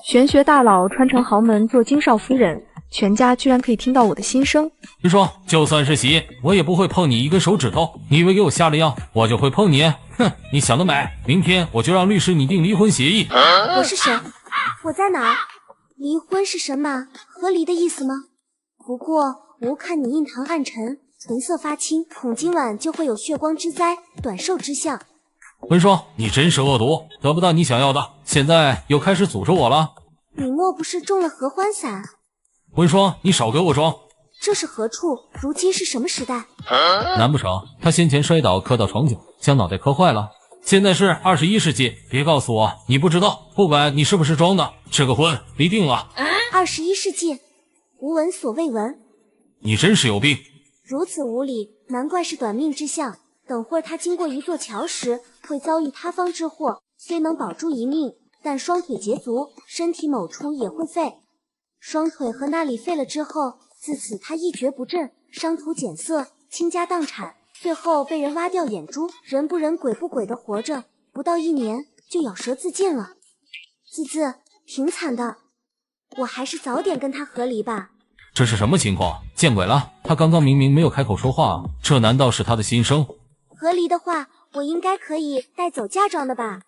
玄学大佬穿成豪门做金少夫人，全家居然可以听到我的心声。你说，就算是洗，我也不会碰你一根手指头。你以为给我下了药，我就会碰你？哼，你想得美！明天我就让律师拟定离婚协议。我是谁？我在哪儿？离婚是神马和离的意思吗？不过吾看你印堂暗沉，唇色发青，恐今晚就会有血光之灾，短寿之象。文双，你真是恶毒，得不到你想要的，现在又开始诅咒我了。你莫不是中了合欢散？文双，你少给我装！这是何处？如今是什么时代？难不成他先前摔倒磕到床角，将脑袋磕坏了？现在是21世纪，别告诉我你不知道。不管你是不是装的，这个婚离定了。21世纪，吾闻所未闻。你真是有病！如此无礼，难怪是短命之相。等会儿他经过一座桥时，会遭遇塌方之祸，虽能保住一命，但双腿截足，身体某处也会废。双腿和那里废了之后，自此他一蹶不振，伤图减色，倾家荡产，最后被人挖掉眼珠，人不人鬼不鬼的活着，不到1年就咬舌自尽了。字挺惨的，我还是早点跟他和离吧。这是什么情况？见鬼了！他刚刚明明没有开口说话，这难道是他的心声？和离的话，我应该可以带走嫁妆的吧？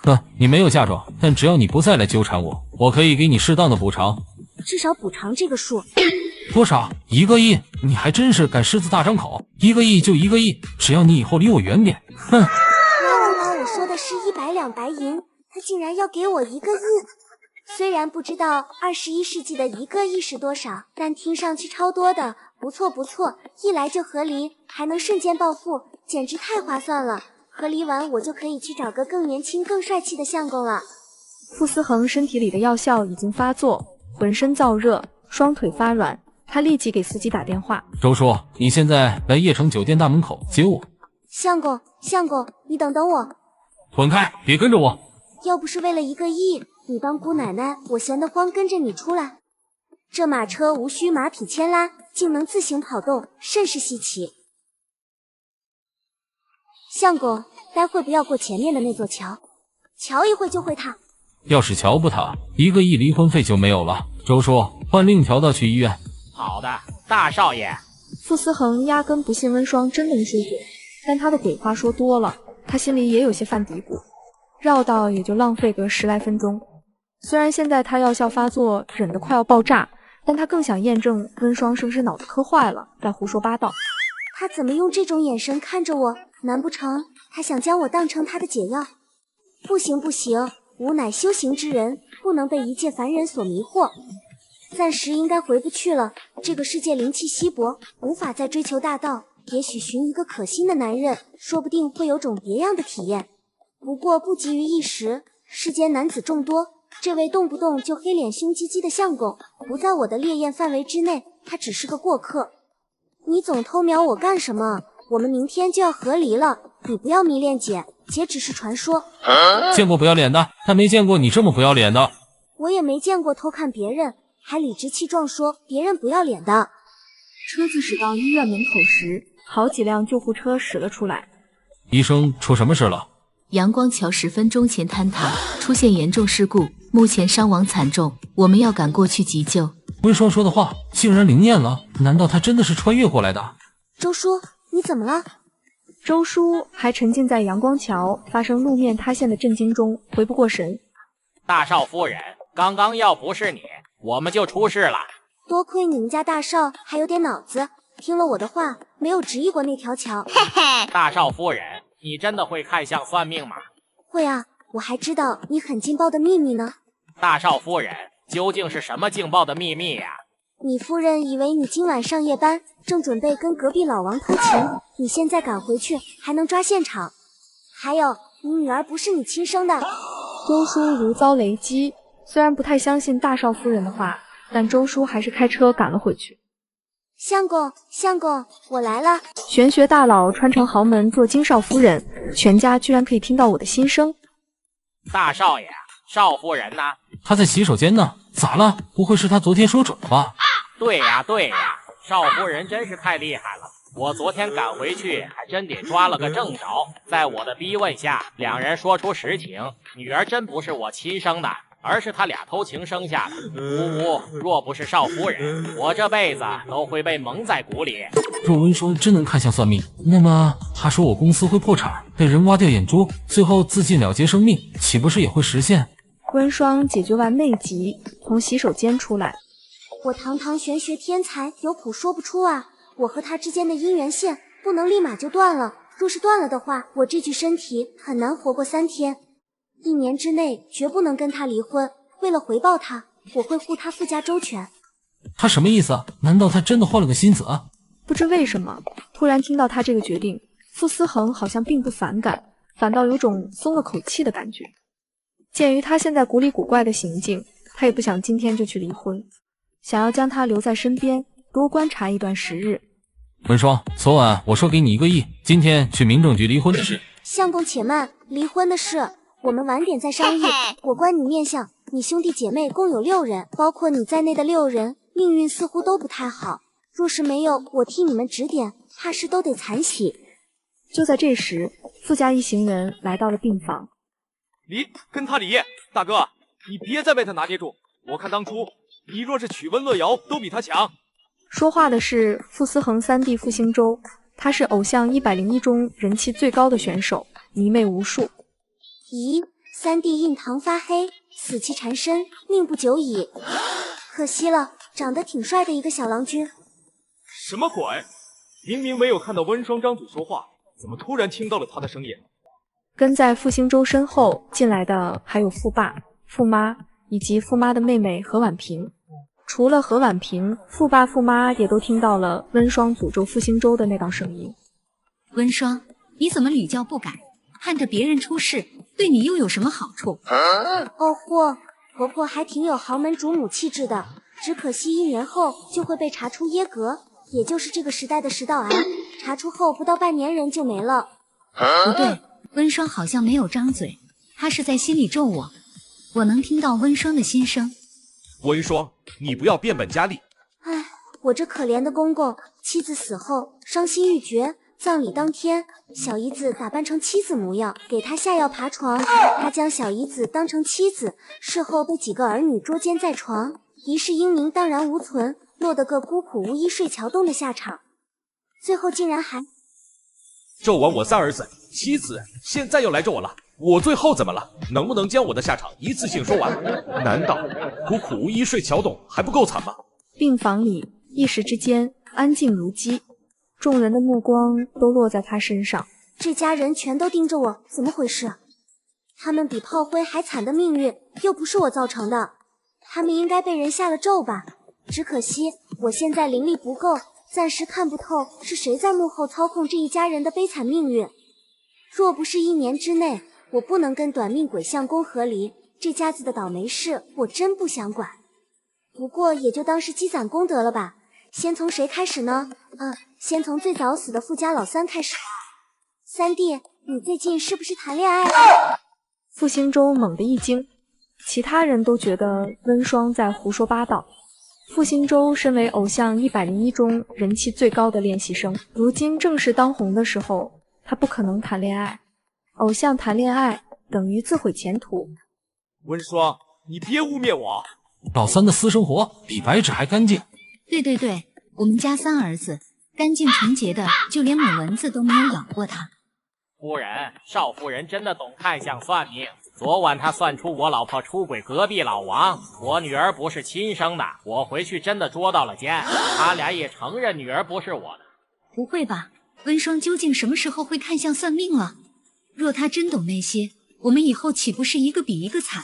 呵，你没有嫁妆，但只要你不再来纠缠我，我可以给你适当的补偿。至少补偿这个数。多少？1个亿？你还真是敢狮子大张口！1个亿就1个亿，只要你以后离我远点。哼！我说的是100两白银，他竟然要给我1个亿。虽然不知道21世纪的1个亿是多少，但听上去超多的，不错不错，一来就和离，还能瞬间暴富，简直太划算了。和离完我就可以去找个更年轻更帅气的相公了。傅思恒身体里的药效已经发作，浑身燥热，双腿发软，他立即给司机打电话。周叔，你现在来叶城酒店大门口接我。相公，你等等我。滚开，别跟着我。要不是为了1个亿，你当姑奶奶，我闲得慌跟着你出来。这马车无需马匹牵拉，竟能自行跑动，甚是稀奇。相公，待会不要过前面的那座桥，瞧一会就会塌。要是桥不塌，1个亿离婚费就没有了。周叔，换另一条道去医院。好的，大少爷。傅思恒压根不信温双真能说嘴，但他的鬼话说多了，他心里也有些犯嘀咕。绕道也就浪费个10来分钟。虽然现在他药效发作，忍得快要爆炸，但他更想验证温双是不是脑子磕坏了，再胡说八道。他怎么用这种眼神看着我？难不成他想将我当成他的解药？不行，吾乃修行之人，不能被一介凡人所迷惑。暂时应该回不去了，这个世界灵气稀薄，无法再追求大道。也许寻一个可心的男人，说不定会有种别样的体验。不过不急于一时，世间男子众多，这位动不动就黑脸凶唧唧的相公不在我的烈焰范围之内，他只是个过客。你总偷瞄我干什么？我们明天就要和离了，你不要迷恋姐只是传说。见过不要脸的，但没见过你这么不要脸的。我也没见过偷看别人还理直气壮说别人不要脸的。车子驶到医院门口时，好几辆救护车驶了出来。医生，出什么事了？阳光桥10分钟前坍塌，出现严重事故，目前伤亡惨重，我们要赶过去急救。温双说的话竟然灵验了，难道他真的是穿越过来的？周叔，你怎么了？周叔还沉浸在阳光桥发生路面塌陷的震惊中，回不过神。大少夫人，刚刚要不是你，我们就出事了。多亏你们家大少还有点脑子，听了我的话，没有质疑过那条桥。大少夫人，你真的会看相算命吗？会啊，我还知道你很劲爆的秘密呢。大少夫人，究竟是什么劲爆的秘密呀？你夫人以为你今晚上夜班，正准备跟隔壁老王偷情，你现在赶回去还能抓现场。还有，你女儿不是你亲生的。周叔如遭雷击，虽然不太相信大少夫人的话，但周叔还是开车赶了回去。相公，我来了。玄学大佬穿成豪门做金少夫人，全家居然可以听到我的心声。大少爷，少夫人呢？他在洗手间呢。咋了？不会是他昨天说准了吧？对呀，少夫人真是太厉害了。我昨天赶回去，还真得抓了个正着。在我的逼问下，两人说出实情，女儿真不是我亲生的，而是他俩偷情生下的。若不是少夫人，我这辈子都会被蒙在鼓里。若温霜真能看相算命，那么他说我公司会破产，被人挖掉眼珠，最后自尽了结生命，岂不是也会实现？温霜解决完内急，从洗手间出来。我堂堂玄学天才，有苦说不出啊！我和他之间的姻缘线不能立马就断了，若是断了的话，我这具身体很难活过3天。1年之内绝不能跟他离婚，为了回报他，我会护他富家周全。他什么意思啊？难道他真的换了个心思啊？不知为什么，突然听到他这个决定，傅思恒好像并不反感，反倒有种松了口气的感觉。鉴于他现在古里古怪的行径，他也不想今天就去离婚，想要将他留在身边，多观察一段时日。温霜，昨晚我说给你1个亿，今天去民政局离婚的事。相公且慢，离婚的事我们晚点再商议。我观你面相，你兄弟姐妹共有6人，包括你在内的6人，命运似乎都不太好。若是没有我替你们指点，怕是都得惨喜。就在这时，傅家一行人来到了病房。跟他离，大哥，你别再被他拿捏住。我看当初你若是娶温乐瑶，都比他强。说话的是傅思恒3弟傅兴洲，他是偶像101中人气最高的选手，迷妹无数。咦，3弟印堂发黑，死气缠身，命不久矣。可惜了，长得挺帅的一个小郎君。什么鬼？明明没有看到温霜张嘴说话，怎么突然听到了他的声音？跟在傅兴洲身后进来的还有傅爸、傅妈以及傅妈的妹妹何婉萍。除了何婉萍，傅爸傅妈也都听到了温霜诅咒傅兴洲的那道声音。温霜，你怎么屡教不改？看着别人出事，对你又有什么好处？哦嚯，婆婆还挺有豪门主母气质的，只可惜1年后就会被查出耶格，也就是这个时代的食道癌。查出后不到半年人就没了。不对，温霜好像没有张嘴，她是在心里咒我。我能听到温霜的心声。温霜，你不要变本加厉。唉，我这可怜的公公，妻子死后伤心欲绝，葬礼当天，小姨子打扮成妻子模样，给他下药爬床，他将小姨子当成妻子，事后被几个儿女捉奸在床，一世英名荡然无存，落得个孤苦无依睡桥洞的下场，最后竟然还咒完我3儿子，妻子现在又来咒我了，我最后怎么了？能不能将我的下场一次性说完？难道孤苦无依睡桥洞还不够惨吗？病房里一时之间安静如鸡，众人的目光都落在他身上。这家人全都盯着我，怎么回事？他们比炮灰还惨的命运又不是我造成的，他们应该被人下了咒吧？只可惜我现在灵力不够，暂时看不透是谁在幕后操控这一家人的悲惨命运。若不是1年之内我不能跟短命鬼相公和离，这家子的倒霉事我真不想管。不过也就当是积攒功德了吧。先从谁开始呢？先从最早死的傅家老三开始。3弟，你最近是不是谈恋爱了？傅兴洲猛地一惊，其他人都觉得温霜在胡说八道。傅兴洲身为偶像101中人气最高的练习生，如今正是当红的时候，他不可能谈恋爱。偶像谈恋爱等于自毁前途。温霜，你别污蔑我。老三的私生活比白纸还干净。对，我们家3儿子干净纯洁的，就连母蚊子都没有咬过他。夫人，少夫人真的懂看相算命。昨晚她算出我老婆出轨隔壁老王，我女儿不是亲生的。我回去真的捉到了奸，他俩也承认女儿不是我的。不会吧？温霜究竟什么时候会看相算命了？若他真懂那些，我们以后岂不是一个比一个惨？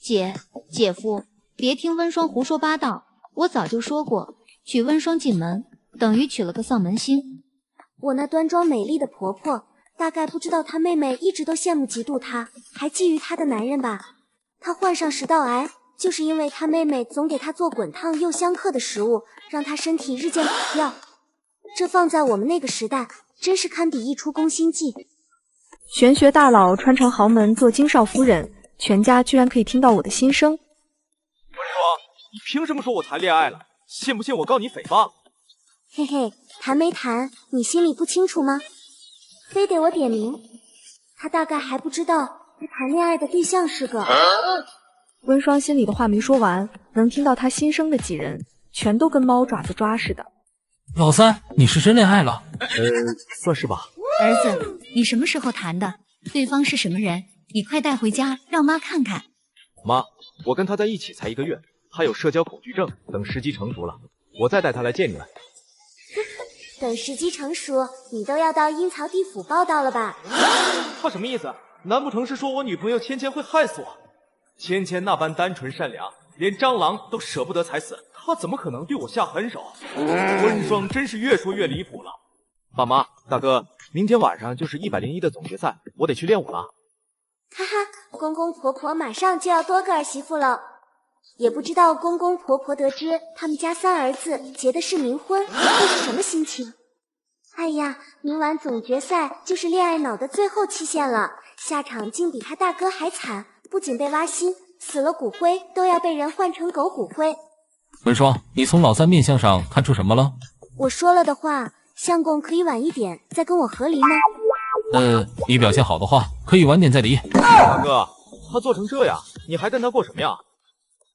切，姐夫，别听温霜胡说八道。我早就说过，娶温霜进门等于娶了个丧门星。我那端庄美丽的婆婆大概不知道她妹妹一直都羡慕嫉妒她，还觊觎她的男人吧。她患上食道癌，就是因为她妹妹总给她做滚烫又香客的食物，让她身体日渐垮掉。这放在我们那个时代，真是堪比一出宫心计。玄学大佬穿成豪门做金少夫人，全家居然可以听到我的心声。温霜，你凭什么说我谈恋爱了？信不信我告你诽谤？嘿嘿，谈没谈，你心里不清楚吗？非得我点名？他大概还不知道他谈恋爱的对象是个……温霜心里的话没说完，能听到他心声的几人，全都跟猫爪子抓似的。老三，你是真恋爱了？算是吧。儿子，你什么时候谈的？对方是什么人？你快带回家，让妈看看。妈，我跟他在一起才1个月，他有社交恐惧症，等时机成熟了，我再带他来见你们。等时机成熟，你都要到阴曹地府报道了吧？他什么意思？难不成是说我女朋友芊芊会害死我？芊芊那般单纯善良，连蟑螂都舍不得踩死，她怎么可能对我下狠手？温霜真是越说越离谱了。爸妈，大哥，明天晚上就是101的总决赛，我得去练武了。哈哈，公公婆婆马上就要多个儿媳妇了，也不知道公公婆婆得知他们家3儿子结的是冥婚，会是什么心情？哎呀，明晚总决赛就是恋爱脑的最后期限了，下场竟比他大哥还惨，不仅被挖心，死了骨灰都要被人换成狗骨灰。文霜，你从老三面相上看出什么了？我说了的话，相公可以晚一点再跟我和离吗？你表现好的话，可以晚点再离。大哥，他做成这样，你还跟他过什么呀？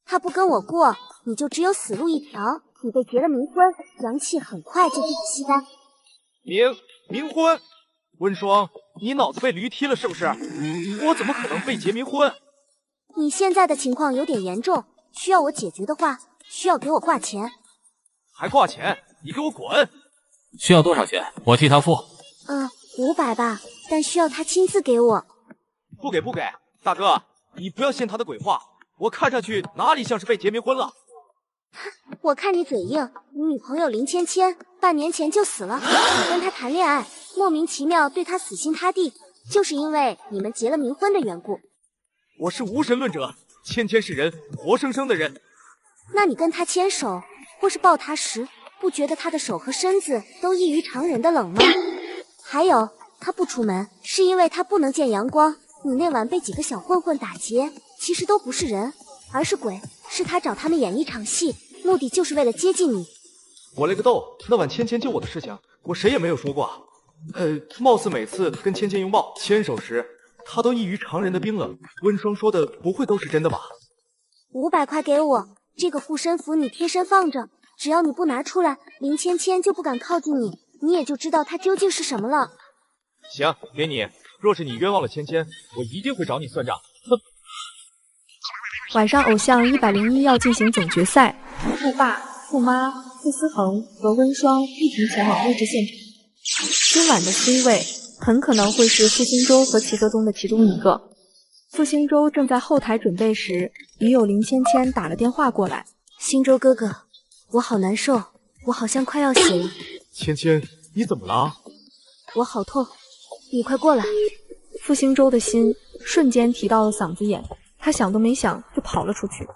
他不跟我过，你就只有死路一条。你被结了冥婚，阳气很快就会吸干。冥婚？温霜，你脑子被驴踢了是不是？我怎么可能被结冥婚？你现在的情况有点严重，需要我解决的话，需要给我挂钱。还挂钱？你给我滚！需要多少钱？我替他付。 500吧，但需要他亲自给我。不给，大哥，你不要信他的鬼话，我看上去哪里像是被结冥婚了？我看你嘴硬，你女朋友林芊芊半年前就死了，你跟她谈恋爱，莫名其妙对她死心塌地，就是因为你们结了冥婚的缘故。我是无神论者，芊芊是人，活生生的人。那你跟她牵手或是抱她时，不觉得她的手和身子都异于常人的冷吗？还有，她不出门是因为她不能见阳光。你那晚被几个小混混打劫，其实都不是人，而是鬼，是她找他们演一场戏，目的就是为了接近你。我勒个豆，那晚芊芊救我的事情，我谁也没有说过啊。貌似每次跟芊芊拥抱、牵手时，她都异于常人的冰冷。温霜说的不会都是真的吧？500块给我，这个护身符你贴身放着，只要你不拿出来，林芊芊就不敢靠近你，你也就知道她究竟是什么了。行，给你。若是你冤枉了芊芊，我一定会找你算账。哼！晚上，偶像101要进行总决赛，富爸、富妈、傅思恒和温霜一同前往录制现场。今晚的 C 位很可能会是傅星洲和齐泽东的其中一个。傅星洲正在后台准备时，已有林芊芊打了电话过来。星洲哥哥，我好难受，我好像快要死了。芊芊，你怎么了？我好痛，你快过来。傅星洲的心瞬间提到了嗓子眼，他想都没想就跑了出去。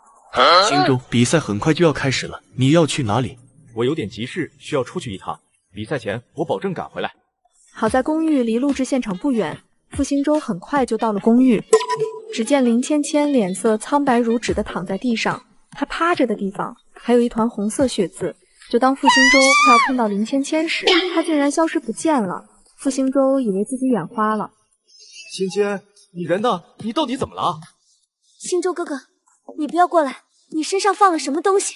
星洲，比赛很快就要开始了，你要去哪里？我有点急事，需要出去一趟。比赛前我保证赶回来。好在公寓离录制现场不远，傅星洲很快就到了公寓。只见林芊芊脸色苍白如纸的躺在地上，她趴着的地方还有一团红色血渍。就当傅星洲快要碰到林芊芊时，她竟然消失不见了。傅星洲以为自己眼花了。芊芊，你人呢？你到底怎么了？星洲哥哥，你不要过来，你身上放了什么东西？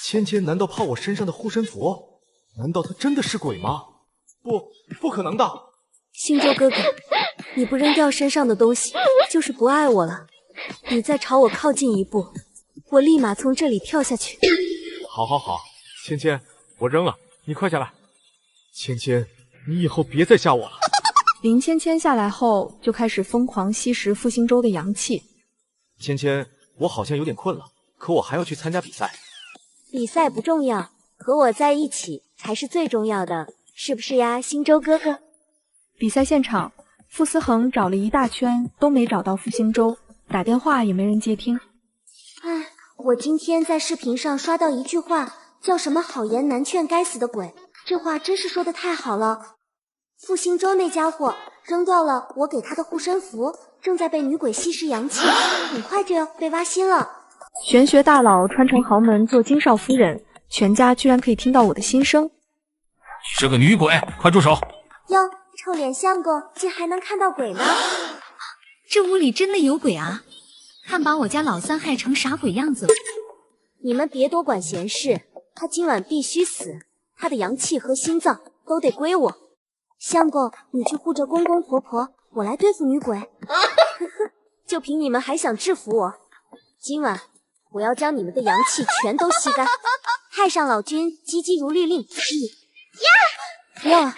芊芊难道怕我身上的护身符？难道她真的是鬼吗？不可能的。星洲哥哥，你不扔掉身上的东西，就是不爱我了。你再朝我靠近一步，我立马从这里跳下去。好，芊芊，我扔了，你快下来。芊芊，你以后别再吓我了。林芊芊下来后，就开始疯狂吸食傅星洲的阳气。芊芊，我好像有点困了，可我还要去参加比赛。比赛不重要，和我在一起才是最重要的，是不是呀，星洲哥哥？比赛现场，傅思恒找了一大圈都没找到傅星洲，打电话也没人接听。唉，我今天在视频上刷到一句话，叫什么好言难劝该死的鬼，这话真是说的太好了。傅星洲那家伙扔掉了我给他的护身符，正在被女鬼吸食阳气，很快就要被挖心了。玄学大佬穿成豪门做金少夫人，全家居然可以听到我的心声。你这个女鬼，快住手！哟，臭脸相公竟还能看到鬼呢！这屋里真的有鬼啊！看把我家老三害成啥鬼样子了！你们别多管闲事，他今晚必须死，他的阳气和心脏都得归我。相公，你去护着公公婆婆，我来对付女鬼。呵呵，就凭你们还想制服我？今晚我要将你们的阳气全都吸干。太上老君急急如律令。不要啊！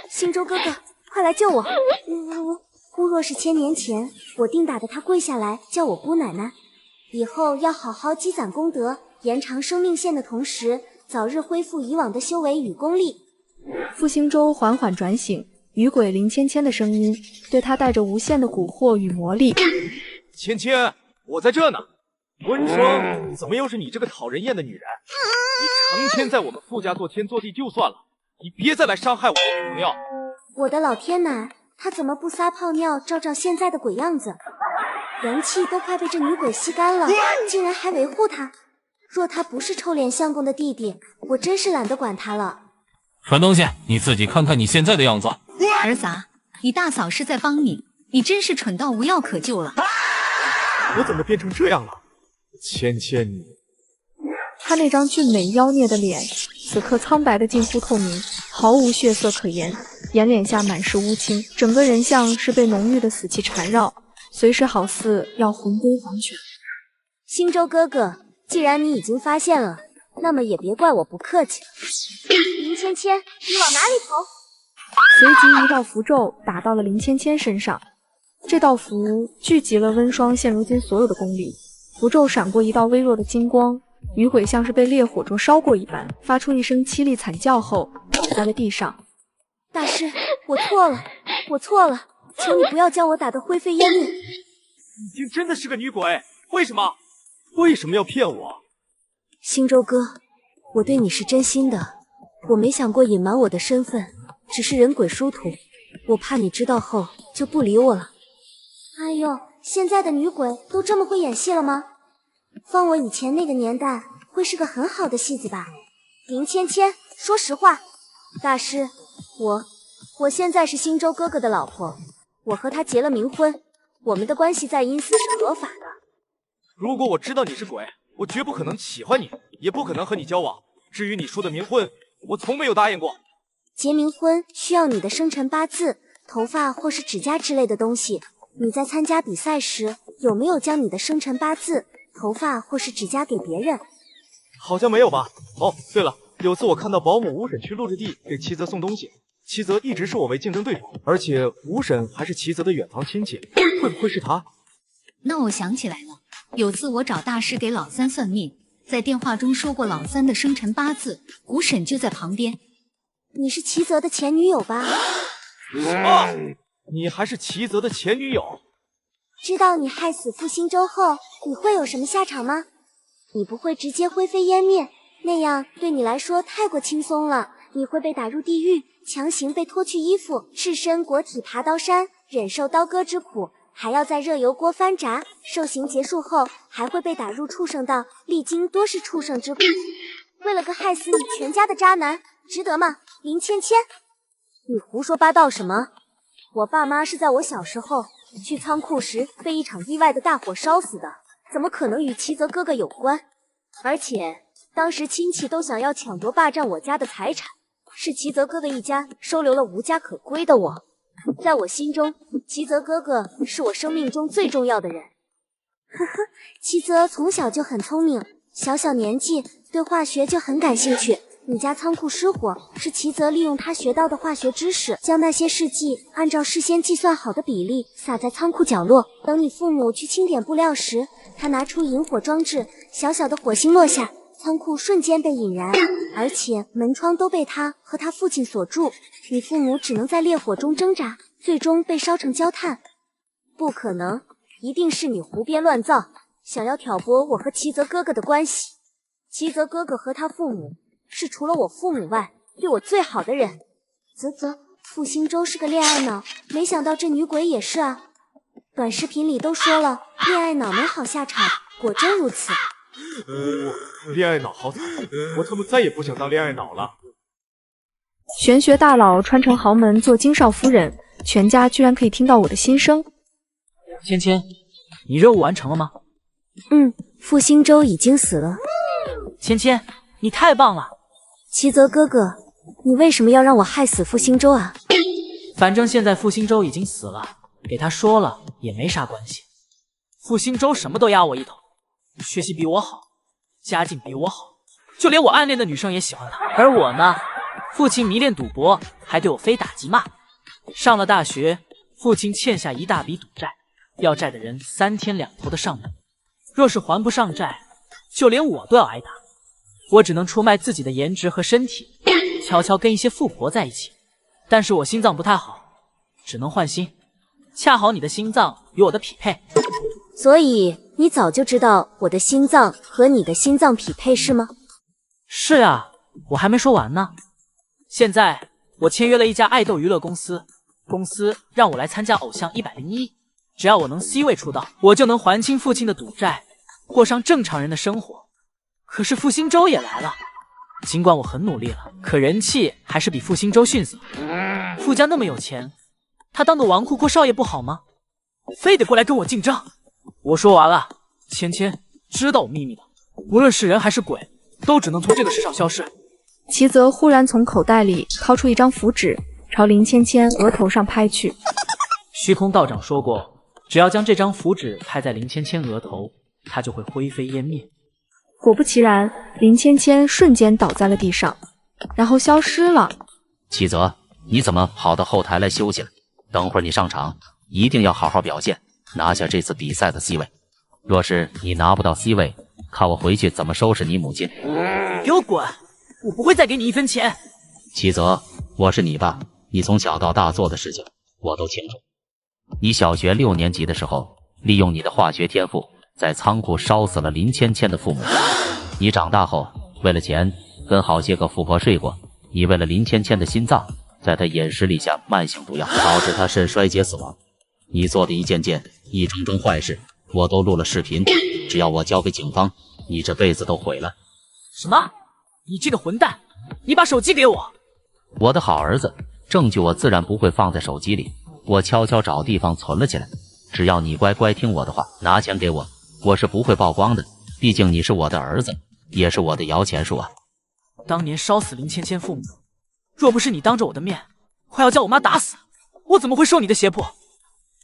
星舟哥哥，快来救我！姑若是1000年前，我定打得他跪下来叫我姑奶奶。以后要好好积攒功德，延长生命线的同时，早日恢复以往的修为与功力。傅星舟缓缓转醒，女鬼林芊芊的声音对他带着无限的蛊惑与魔力。芊芊，我在这呢。温霜，怎么又是你这个讨人厌的女人？你成天在我们傅家做天做地就算了，你别再来伤害我的女朋友。我的老天奶，她怎么不撒泡尿照照现在的鬼样子？元气都快被这女鬼吸干了，竟然还维护她。若她不是臭脸相公的弟弟，我真是懒得管她了。蠢东西，你自己看看你现在的样子。儿子啊，你大嫂是在帮你，你真是蠢到无药可救了。我怎么变成这样了？芊芊你，他那张俊美妖孽的脸，此刻苍白的近乎透明，毫无血色可言，眼脸下满是乌青，整个人像是被浓郁的死气缠绕，随时好似要魂归黄泉。星舟哥哥，既然你已经发现了，那么也别怪我不客气。林芊芊，你往哪里跑？随即一道符咒打到了林芊芊身上，这道符聚集了温霜现如今所有的功力。符咒闪过一道微弱的金光，女鬼像是被烈火中烧过一般，发出一声凄厉惨叫后倒在了地上。大师，我错了，我错了，求你不要将我打得灰飞烟灭。已经真的是个女鬼，为什么要骗我？星舟哥，我对你是真心的，我没想过隐瞒我的身份，只是人鬼殊途，我怕你知道后就不理我了。哎呦，现在的女鬼都这么会演戏了吗？放我以前那个年代，会是个很好的戏子吧？林芊芊，说实话。大师，我现在是星舟哥哥的老婆，我和他结了冥婚，我们的关系在阴司是合法的。如果我知道你是鬼，我绝不可能喜欢你，也不可能和你交往。至于你说的冥婚，我从没有答应过。结冥婚需要你的生辰八字、头发或是指甲之类的东西。你在参加比赛时，有没有将你的生辰八字、头发或是指甲给别人？好像没有吧。哦，对了，有次我看到保姆吴婶去陆之地给齐泽送东西，齐泽一直视我为竞争对手，而且吴婶还是齐泽的远房亲戚，会不会是他？那我想起来了，有次我找大师给老三算命，在电话中说过老三的生辰八字，吴婶就在旁边。你是齐泽的前女友吧？啊！你还是齐泽的前女友？知道你害死傅星舟后，你会有什么下场吗？你不会直接灰飞烟灭，那样对你来说太过轻松了。你会被打入地狱，强行被脱去衣服，赤身裸体爬刀山，忍受刀割之苦，还要在热油锅翻炸。受刑结束后，还会被打入畜生道，历经多是畜生之苦。为了个害死你全家的渣男，值得吗？林芊芊，你胡说八道什么？我爸妈是在我小时候去仓库时被一场意外的大火烧死的，怎么可能与齐泽哥哥有关？而且当时亲戚都想要抢夺霸占我家的财产，是齐泽哥哥一家收留了无家可归的我。在我心中，齐泽哥哥是我生命中最重要的人。呵呵，齐泽从小就很聪明，小年纪对化学就很感兴趣。你家仓库失火，是齐泽利用他学到的化学知识，将那些试剂按照事先计算好的比例撒在仓库角落。等你父母去清点布料时，他拿出引火装置，小小的火星落下，仓库瞬间被引燃，而且门窗都被他和他父亲锁住。你父母只能在烈火中挣扎，最终被烧成焦炭。不可能，一定是你胡编乱造，想要挑拨我和齐泽哥哥的关系。齐泽哥哥和他父母是除了我父母外对我最好的人。傅星舟是个恋爱脑，没想到这女鬼也是啊。短视频里都说了，恋爱脑没好下场，果真如此。恋爱脑好惨，我他妈再也不想当恋爱脑了。玄学大佬穿成豪门做金少夫人，全家居然可以听到我的心声。芊芊，你任务完成了吗？傅兴洲已经死了。芊芊，你太棒了！齐泽哥哥，你为什么要让我害死傅兴洲啊？反正现在傅兴洲已经死了，给他说了也没啥关系。傅兴洲什么都压我一头，学习比我好，家境比我好，就连我暗恋的女生也喜欢他。而我呢，父亲迷恋赌博，还对我非打即骂。上了大学，父亲欠下一大笔赌债，要债的人3天2头的上门。若是还不上债，就连我都要挨打。我只能出卖自己的颜值和身体，悄悄跟一些富婆在一起。但是我心脏不太好，只能换心。恰好你的心脏与我的匹配，所以你早就知道我的心脏和你的心脏匹配是吗？是啊，我还没说完呢。现在我签约了一家爱豆娱乐公司，公司让我来参加偶像101，只要我能 C 位出道，我就能还清父亲的赌债，过上正常人的生活。可是傅兴洲也来了，尽管我很努力了，可人气还是比傅兴洲逊色。傅家那么有钱，他当个纨绔阔少爷不好吗？非得过来跟我竞争。我说完了，芊芊知道我秘密的，无论是人还是鬼，都只能从这个世上消失。齐泽忽然从口袋里掏出一张符纸，朝林芊芊额头上拍去。虚空道长说过，只要将这张符纸拍在林芊芊额头，她就会灰飞烟灭。果不其然，林芊芊瞬间倒在了地上，然后消失了。齐泽，你怎么跑到后台来休息了？等会儿你上场，一定要好好表现，拿下这次比赛的 C 位。若是你拿不到 C 位，看我回去怎么收拾你母亲！给我滚！我不会再给你1分钱。齐泽，我是你爸，你从小到大做的事情我都清楚。你小学6年级的时候，利用你的化学天赋，在仓库烧死了林芊芊的父母。你长大后，为了钱跟好些个富婆睡过。你为了林芊芊的心脏，在她饮食里下慢性毒药，导致她肾衰竭死亡。你做的一件件、一桩桩坏事，我都录了视频。只要我交给警方，你这辈子都毁了。什么？你这个混蛋！你把手机给我！我的好儿子，证据我自然不会放在手机里，我悄悄找地方存了起来。只要你乖乖听我的话，拿钱给我，我是不会曝光的。毕竟你是我的儿子，也是我的摇钱树啊。当年烧死林芊芊父母，若不是你当着我的面快要叫我妈打死，我怎么会受你的胁迫？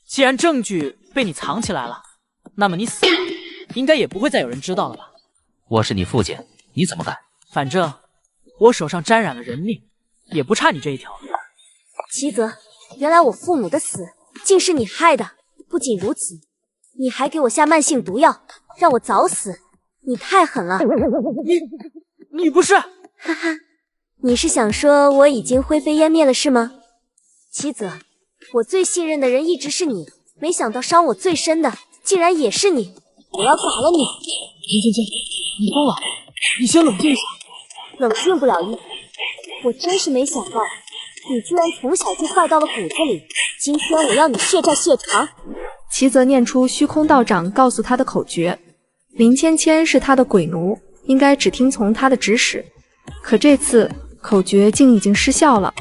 既然证据被你藏起来了，那么你死了，应该也不会再有人知道了吧？我是你父亲，你怎么敢？反正我手上沾染了人命，也不差你这一条。齐泽，原来我父母的死竟是你害的。不仅如此，你还给我下慢性毒药，让我早死，你太狠了。你不是？哈哈，你是想说我已经灰飞烟灭了是吗？齐泽，我最信任的人一直是你，没想到伤我最深的竟然也是你，我要打了你。林芊芊，你疯了，你先冷静一下。冷静不了一，我真是没想到，你居然从小就坏到了骨子里，今天我要你血债血偿。齐泽念出虚空道长告诉他的口诀，林芊芊是他的鬼奴，应该只听从他的指使。可这次口诀竟已经失效了。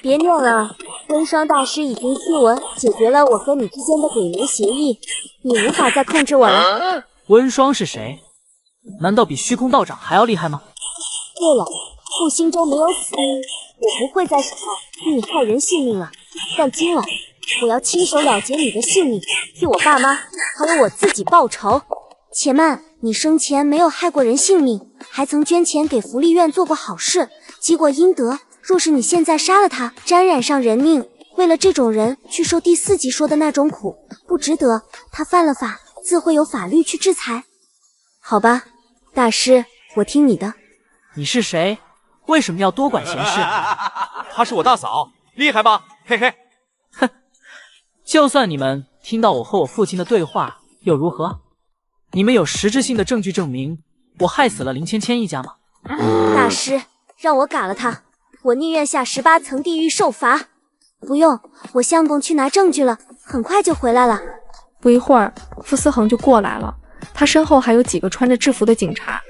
别念了，温霜大师已经替我解决了我和你之间的鬼奴协议，你无法再控制我了。温霜是谁？难道比虚空道长还要厉害吗？对了，傅兴洲没有死，我不会再使替你害人性命了。但今晚我要亲手了结你的性命，替我爸妈还有我自己报仇。且慢，你生前没有害过人性命，还曾捐钱给福利院做过好事，积过阴德。若是你现在杀了他，沾染上人命，为了这种人去受第4集说的那种苦，不值得。他犯了法，自会有法律去制裁。好吧，大师，我听你的。你是谁？为什么要多管闲事？她是我大嫂，厉害吧？嘿嘿。哼，就算你们听到我和我父亲的对话又如何？你们有实质性的证据证明我害死了林芊芊一家吗？大师，让我嘎了他，我宁愿下18层地狱受罚。不用，我相公去拿证据了，很快就回来了。不一会儿，傅思恒就过来了，他身后还有几个穿着制服的警察。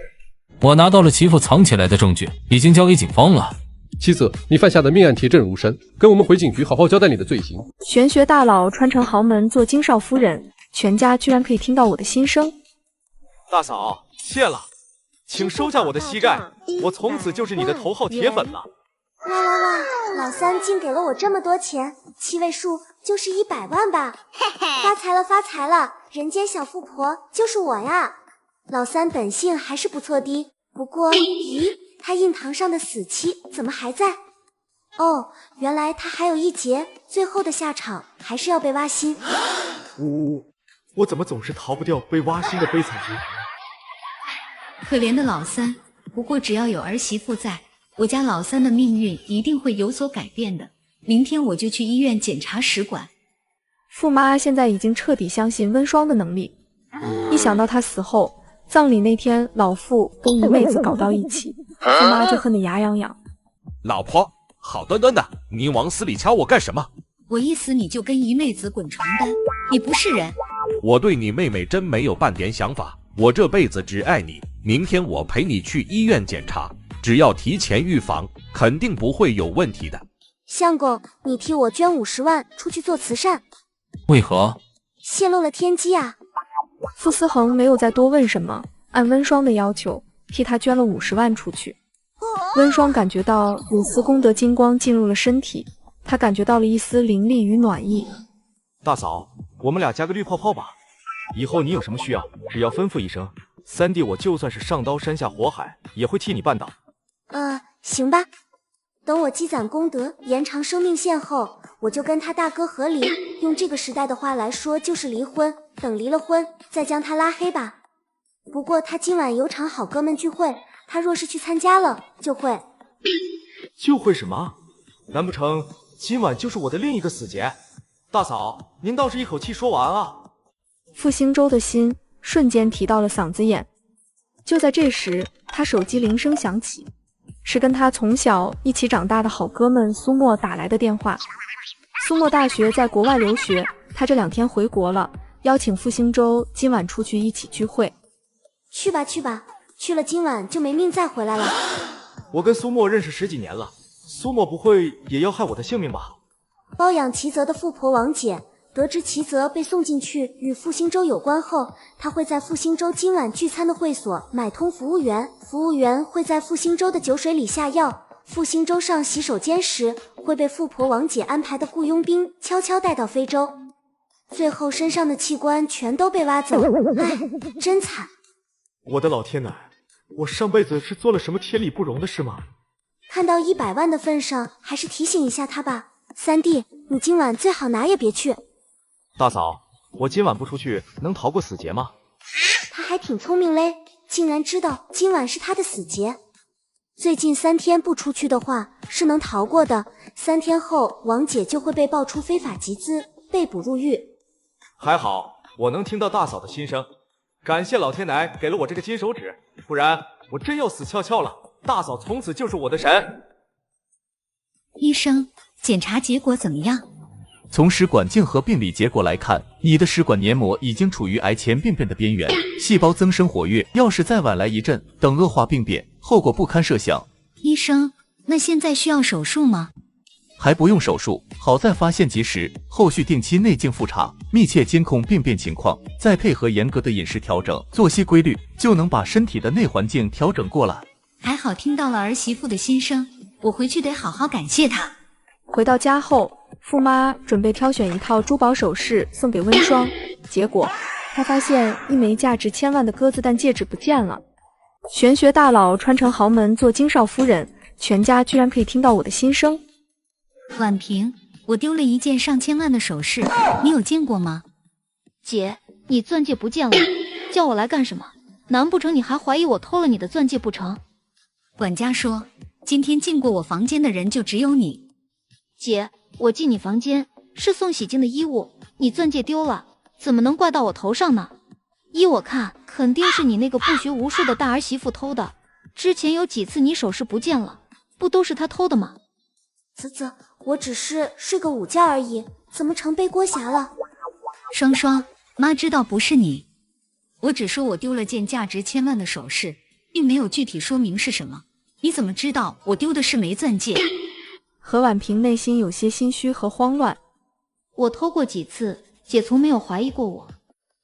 我拿到了其父藏起来的证据，已经交给警方了。妻子，你犯下的命案铁证如山，跟我们回警局好好交代你的罪行。玄学大佬穿成豪门做金少夫人，全家居然可以听到我的心声。大嫂，谢了，请收下我的膝盖，我从此就是你的头号铁粉了。哇哇哇！老三竟给了我这么多钱，7位数就是100万吧？发财了发财了！人间小富婆就是我呀！老三本性还是不错的，不过，咦，他印堂上的死期怎么还在？哦，原来他还有一劫，最后的下场还是要被挖心。我怎么总是逃不掉被挖心的悲惨结局？可怜的老三，不过只要有儿媳妇在，我家老三的命运一定会有所改变的。明天我就去医院检查食管。傅妈现在已经彻底相信温双的能力，一想到他死后，葬礼那天老傅跟一妹子搞到一起，傅妈就恨得牙痒痒。老婆，好端端的，你往死里掐我干什么？我一死你就跟一妹子滚床单，你不是人。我对你妹妹真没有半点想法，我这辈子只爱你。明天我陪你去医院检查，只要提前预防，肯定不会有问题的。相公，你替我捐50万出去做慈善。为何？泄露了天机啊！傅思恒没有再多问什么，按温双的要求替他捐了50万出去。温双感觉到有丝功德金光进入了身体，他感觉到了一丝灵力与暖意。大嫂，我们俩加个绿泡泡吧，以后你有什么需要，只要吩咐一声，三弟我就算是上刀山下火海，也会替你办到。行吧。等我积攒功德，延长生命线后，我就跟他大哥和离，用这个时代的话来说就是离婚，等离了婚再将他拉黑吧。不过他今晚有场好哥们聚会，他若是去参加了，就会什么？难不成今晚就是我的另一个死劫？大嫂，您倒是一口气说完啊！傅兴洲的心瞬间提到了嗓子眼。就在这时，他手机铃声响起，是跟他从小一起长大的好哥们苏沫打来的电话。苏沫大学在国外留学，他这2天回国了，邀请傅兴洲今晚出去一起聚会。去吧去吧，去了今晚就没命再回来了。我跟苏沫认识10几年了，苏沫不会也要害我的性命吧？包养齐泽的富婆王姐得知齐泽被送进去与傅兴洲有关后，他会在傅兴洲今晚聚餐的会所买通服务员，服务员会在傅兴洲的酒水里下药，傅兴洲上洗手间时会被富婆王姐安排的雇佣兵悄悄带到非洲，最后身上的器官全都被挖走。唉，真惨！我的老天奶，我上辈子是做了什么天理不容的事吗？看到100万的份上，还是提醒一下他吧。三弟，你今晚最好哪也别去。大嫂，我今晚不出去能逃过死劫吗？他还挺聪明嘞，竟然知道今晚是他的死劫。最近3天不出去的话是能逃过的，3天后王姐就会被爆出非法集资，被捕入狱。还好我能听到大嫂的心声，感谢老天奶给了我这个金手指，不然我真要死翘翘了。大嫂从此就是我的神。医生，检查结果怎么样？从食管镜和病理结果来看，你的食管黏膜已经处于癌前病变的边缘，细胞增生活跃，要是再晚来一阵，等恶化病变，后果不堪设想。医生，那现在需要手术吗？还不用手术，好在发现及时，后续定期内镜复查，密切监控病变情况，再配合严格的饮食调整、作息规律，就能把身体的内环境调整过来。还好听到了儿媳妇的心声，我回去得好好感谢她。回到家后，傅妈准备挑选一套珠宝首饰送给温双，结果她发现一枚价值1000万的鸽子蛋戒指不见了。玄学大佬穿成豪门做金少夫人，全家居然可以听到我的心声。婉萍，我丢了一件上千万的首饰，你有见过吗？姐，你钻戒不见了，叫我来干什么？难不成你还怀疑我偷了你的钻戒不成？管家说，今天进过我房间的人就只有你。姐，我进你房间是送洗净的衣物，你钻戒丢了，怎么能怪到我头上呢？依我看，肯定是你那个不学无术的大儿媳妇偷的。之前有几次你首饰不见了，不都是她偷的吗？啧，我只是睡个午觉而已，怎么成背锅侠了？双双，妈知道不是你，我只说我丢了件价值1000万的首饰，并没有具体说明是什么。你怎么知道我丢的是枚钻戒？何婉萍内心有些心虚和慌乱。我偷过几次，姐从没有怀疑过我。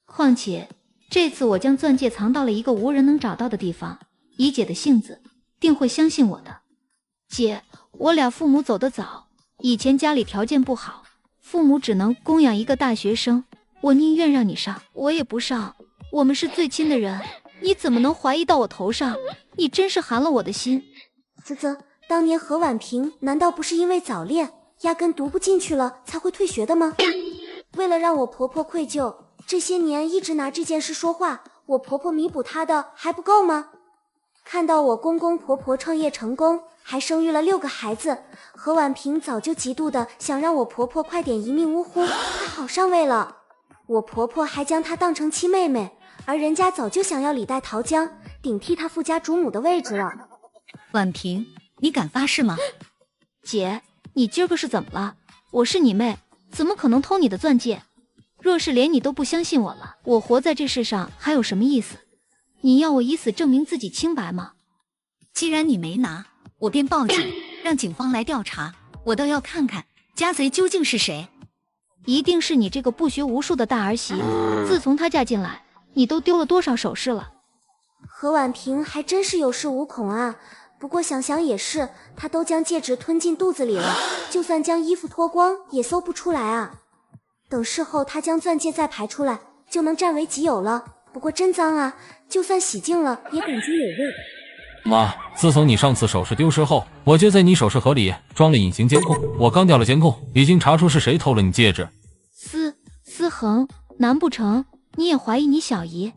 况且这次我将钻戒藏到了一个无人能找到的地方，以姐的性子，定会相信我的。姐，我俩父母走得早，以前家里条件不好，父母只能供养一个大学生，我宁愿让你上，我也不上。我们是最亲的人，你怎么能怀疑到我头上？你真是寒了我的心。当年何婉萍难道不是因为早恋，压根读不进去了才会退学的吗？为了让我婆婆愧疚，这些年一直拿这件事说话，我婆婆弥补她的还不够吗？看到我公公婆婆创业成功，还生育了6个孩子，何婉萍早就嫉妒的想让我婆婆快点一命呜呼，她好上位了。我婆婆还将她当成亲妹妹，而人家早就想要李代桃僵，顶替她富家主母的位置了。婉萍，你敢发誓吗？姐，你今儿个是怎么了？我是你妹，怎么可能偷你的钻戒？若是连你都不相信我了，我活在这世上还有什么意思？你要我以死证明自己清白吗？既然你没拿，我便报警，让警方来调查。我倒要看看家贼究竟是谁。一定是你这个不学无术的大儿媳。自从她嫁进来，你都丢了多少首饰了？何婉萍还真是有恃无恐啊。不过想想也是，她都将戒指吞进肚子里了，就算将衣服脱光也搜不出来啊。等事后她将钻戒再排出来，就能占为己有了。不过真脏啊，就算洗净了也感觉有味。妈，自从你上次首饰丢失后，我就在你首饰盒里装了隐形监控。我刚调了监控，已经查出是谁偷了你戒指。思恒，难不成你也怀疑你小姨？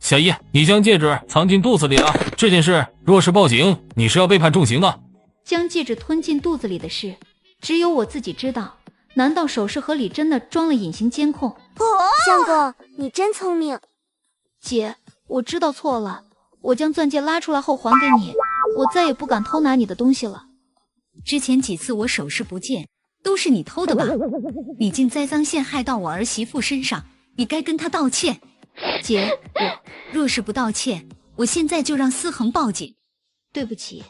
小姨，你将戒指藏进肚子里了，这件事若是报警，你是要被判重刑的。将戒指吞进肚子里的事，只有我自己知道。难道首饰盒里真的装了隐形监控？相公，你真聪明。姐，我知道错了，我将钻戒拉出来后还给你，我再也不敢偷拿你的东西了。之前几次我首饰不见，都是你偷的吧？你竟栽赃陷害到我儿媳妇身上，你该跟她道歉。姐，我若是不道歉，我现在就让思恒报警。对不起。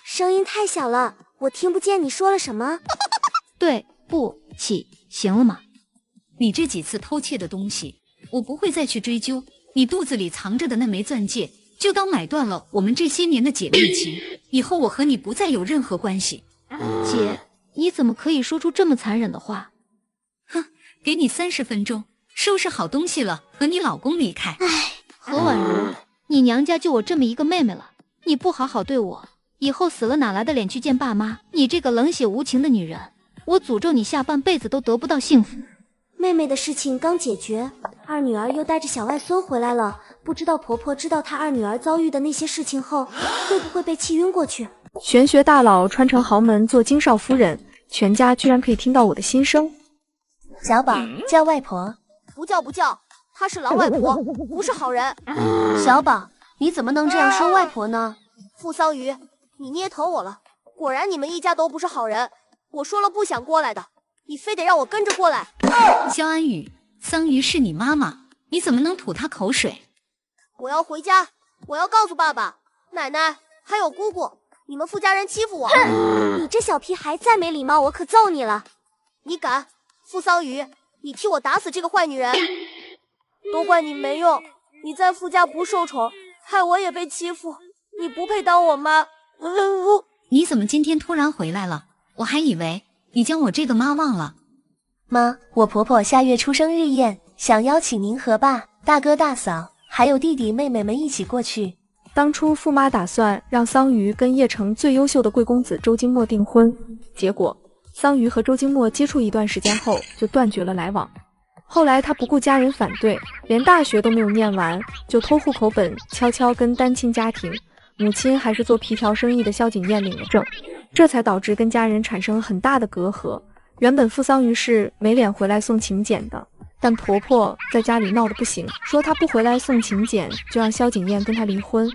声音太小了，我听不见你说了什么。对不起，行了吗？你这几次偷窃的东西，我不会再去追究。你肚子里藏着的那枚钻戒，就当买断了我们这些年的姐妹情，以后我和你不再有任何关系。姐，你怎么可以说出这么残忍的话？哼，给你30分钟，收拾好东西了，和你老公离开。何婉如，你娘家就我这么一个妹妹了，你不好好对我，以后死了哪来的脸去见爸妈？你这个冷血无情的女人，我诅咒你下半辈子都得不到幸福。妹妹的事情刚解决，二女儿又带着小外孙回来了，不知道婆婆知道她二女儿遭遇的那些事情后，会不会被气晕过去？玄学大佬穿成豪门做金少夫人，全家居然可以听到我的心声。小宝，叫外婆。不叫，她是老外婆，不是好人。小宝，你怎么能这样说外婆呢？傅桑榆，你捏疼我了，果然你们一家都不是好人。我说了不想过来的，你非得让我跟着过来。肖安宇，桑榆是你妈妈，你怎么能吐她口水？我要回家，我要告诉爸爸、奶奶还有姑姑，你们傅家人欺负我。你这小屁孩再没礼貌，我可揍你了！你敢？傅桑榆，你替我打死这个坏女人！都怪你没用，你在傅家不受宠，害我也被欺负。你不配当我妈。你怎么今天突然回来了？我还以为你将我这个妈忘了。妈，我婆婆下月出生日宴，想邀请您和爸、大哥大嫂还有弟弟妹妹们一起过去。当初驸马打算让桑榆跟邺城最优秀的贵公子周金墨订婚，结果桑榆和周金墨接触一段时间后就断绝了来往。后来他不顾家人反对，连大学都没有念完，就偷户口本悄悄跟单亲家庭，母亲还是做皮条生意的萧景燕领了证，这才导致跟家人产生了很大的隔阂。原本傅桑榆是没脸回来送请柬的，但婆婆在家里闹得不行，说她不回来送请柬就让萧景燕跟她离婚。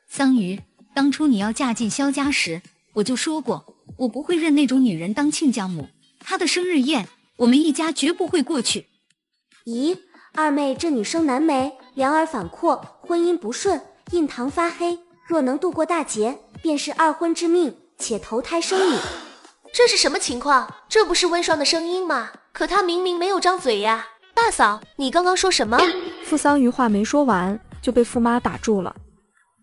桑榆，当初你要嫁进萧家时，我就说过，我不会认那种女人当亲家母，她的生日宴我们一家绝不会过去。咦，二妹这女生难没，两耳反阔，婚姻不顺，印堂发黑，若能度过大劫，便是二婚之命，且投胎生女。这是什么情况？这不是温霜的声音吗？可他明明没有张嘴呀。大嫂，你刚刚说什么？傅桑榆话没说完就被傅妈打住了。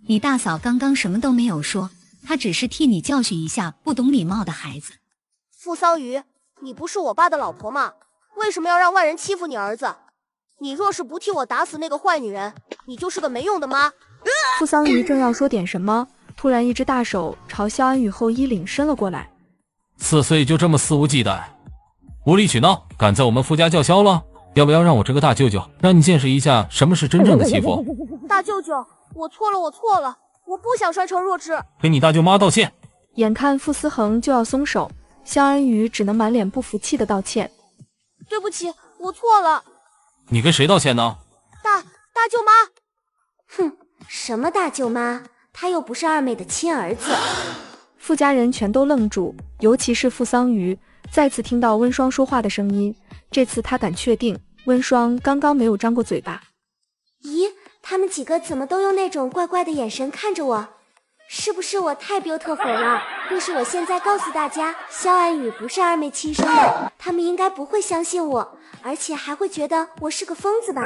你大嫂刚刚什么都没有说，她只是替你教训一下不懂礼貌的孩子。傅桑榆，你不是我爸的老婆吗？为什么要让外人欺负你儿子？你若是不替我打死那个坏女人，你就是个没用的妈。傅桑榆正要说点什么，突然一只大手朝萧安宇后衣领伸了过来。4岁就这么肆无忌惮，无理取闹，敢在我们傅家叫嚣了？要不要让我这个大舅舅让你见识一下什么是真正的欺负？大舅舅，我错了，我不想摔成弱智。给你大舅妈道歉。眼看傅思恒就要松手，萧安宇只能满脸不服气的道歉。对不起，我错了。你跟谁道歉呢？大舅妈。哼，什么大舅妈？他又不是二妹的亲儿子。傅家人全都愣住，尤其是傅桑榆，再次听到温双说话的声音。这次他敢确定，温双刚刚没有张过嘴巴。咦，他们几个怎么都用那种怪怪的眼神看着我？是不是我太 beautiful 了？要是我现在告诉大家萧安宇不是二妹亲生的，他们应该不会相信我，而且还会觉得我是个疯子吧？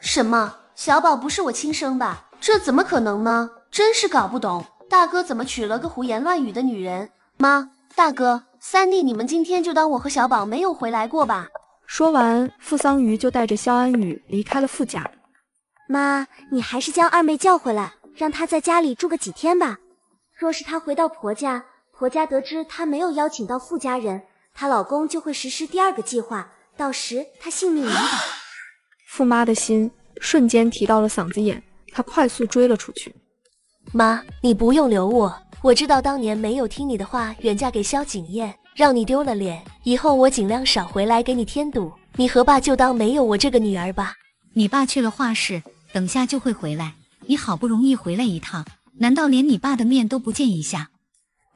什么？小宝不是我亲生的？这怎么可能呢？真是搞不懂，大哥怎么娶了个胡言乱语的女人？妈，大哥，三弟，你们今天就当我和小宝没有回来过吧。说完，傅桑榆就带着萧安宇离开了傅家。妈，你还是将二妹叫回来，让她在家里住个几天吧。若是她回到婆家，婆家得知她没有邀请到傅家人，她老公就会实施第二个计划，到时她性命难保。傅妈的心瞬间提到了嗓子眼，她快速追了出去。妈，你不用留我知道当年没有听你的话，远嫁给萧景砚，让你丢了脸，以后我尽量少回来给你添堵。你和爸就当没有我这个女儿吧。你爸去了画室，等下就会回来，你好不容易回来一趟，难道连你爸的面都不见一下？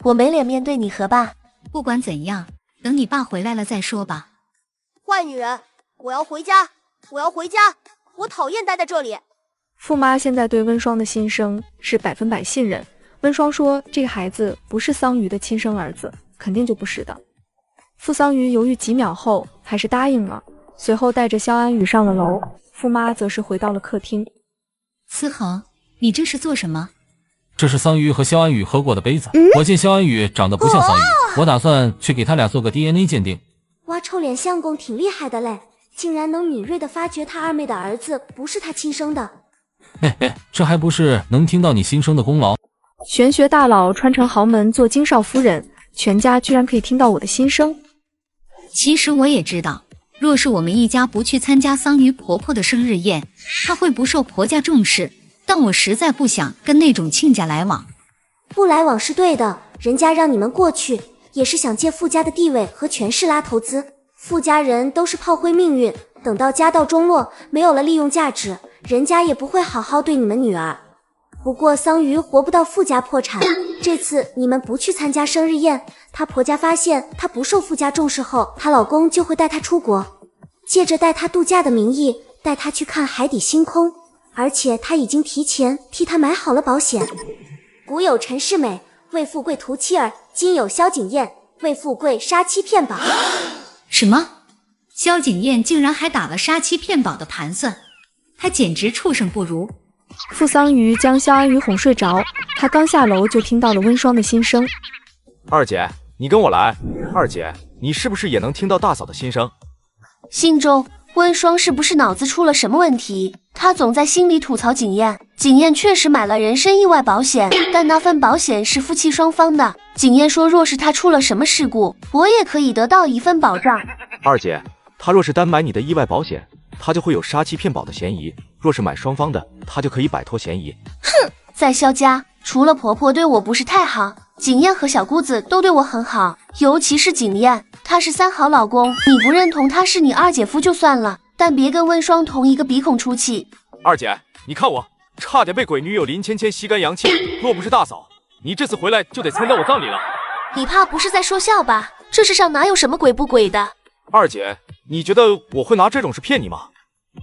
我没脸面对你和爸。不管怎样，等你爸回来了再说吧。坏女人，我要回家，我讨厌待在这里。傅妈现在对温双的心声是100%信任。温双说这个孩子不是桑榆的亲生儿子，肯定就不是的。傅桑榆犹豫几秒后还是答应了，随后带着萧安宇上了楼，傅妈则是回到了客厅。思恒，你这是做什么？这是桑榆和萧安宇喝过的杯子，我见萧安宇长得不像桑榆，我打算去给他俩做个 DNA 鉴定。哇，臭脸相公挺厉害的嘞，竟然能敏锐地发觉他二妹的儿子不是他亲生的。嘿嘿，这还不是能听到你心声的功劳？玄学大佬穿成豪门做金少夫人，全家居然可以听到我的心声。其实我也知道，若是我们一家不去参加桑榆婆婆的生日宴，她会不受婆家重视，但我实在不想跟那种亲家来往。不来往是对的，人家让你们过去，也是想借傅家的地位和权势拉投资。傅家人都是炮灰命运，等到家道中落，没有了利用价值，人家也不会好好对你们女儿。不过桑榆活不到傅家破产，这次你们不去参加生日宴，她婆家发现她不受傅家重视后，她老公就会带她出国，借着带她度假的名义，带她去看海底星空，而且他已经提前替她买好了保险。古有陈世美为富贵图妻儿，今有萧景砚为富贵杀妻骗保。什么？萧景砚竟然还打了杀妻骗保的盘算，他简直畜生不如。傅桑榆将萧安宇哄睡着，他刚下楼就听到了温双的心声。二姐，你跟我来。二姐，你是不是也能听到大嫂的心声？心中，温双是不是脑子出了什么问题？她总在心里吐槽景砚。景砚确实买了人身意外保险，但那份保险是夫妻双方的。景砚说，若是她出了什么事故，我也可以得到一份保障。二姐，她若是单买你的意外保险，她就会有杀妻骗保的嫌疑；若是买双方的，她就可以摆脱嫌疑。哼，在萧家，除了婆婆对我不是太好，景砚和小姑子都对我很好，尤其是景砚，她是三好老公，你不认同他是你二姐夫就算了，但别跟温双同一个鼻孔出气。二姐，你看我差点被鬼女友林芊芊吸干阳气，若不是大嫂，你这次回来就得参加我葬礼了。你怕不是在说笑吧？这世上哪有什么鬼不鬼的？二姐，你觉得我会拿这种事骗你吗？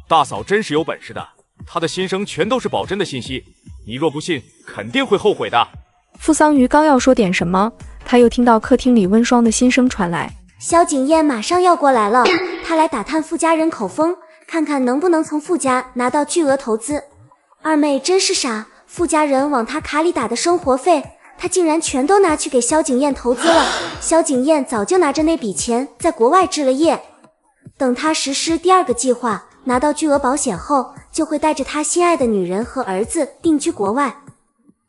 大嫂真是有本事的，她的心声全都是保真的信息，你若不信，肯定会后悔的。傅桑榆刚要说点什么，他又听到客厅里温双的心声传来。萧景砚马上要过来了，他来打探傅家人口风，看看能不能从傅家拿到巨额投资。二妹真是傻，傅家人往她卡里打的生活费，她竟然全都拿去给萧景砚投资了。萧景砚早就拿着那笔钱在国外置了业，等他实施第二个计划，拿到巨额保险后，就会带着他心爱的女人和儿子定居国外。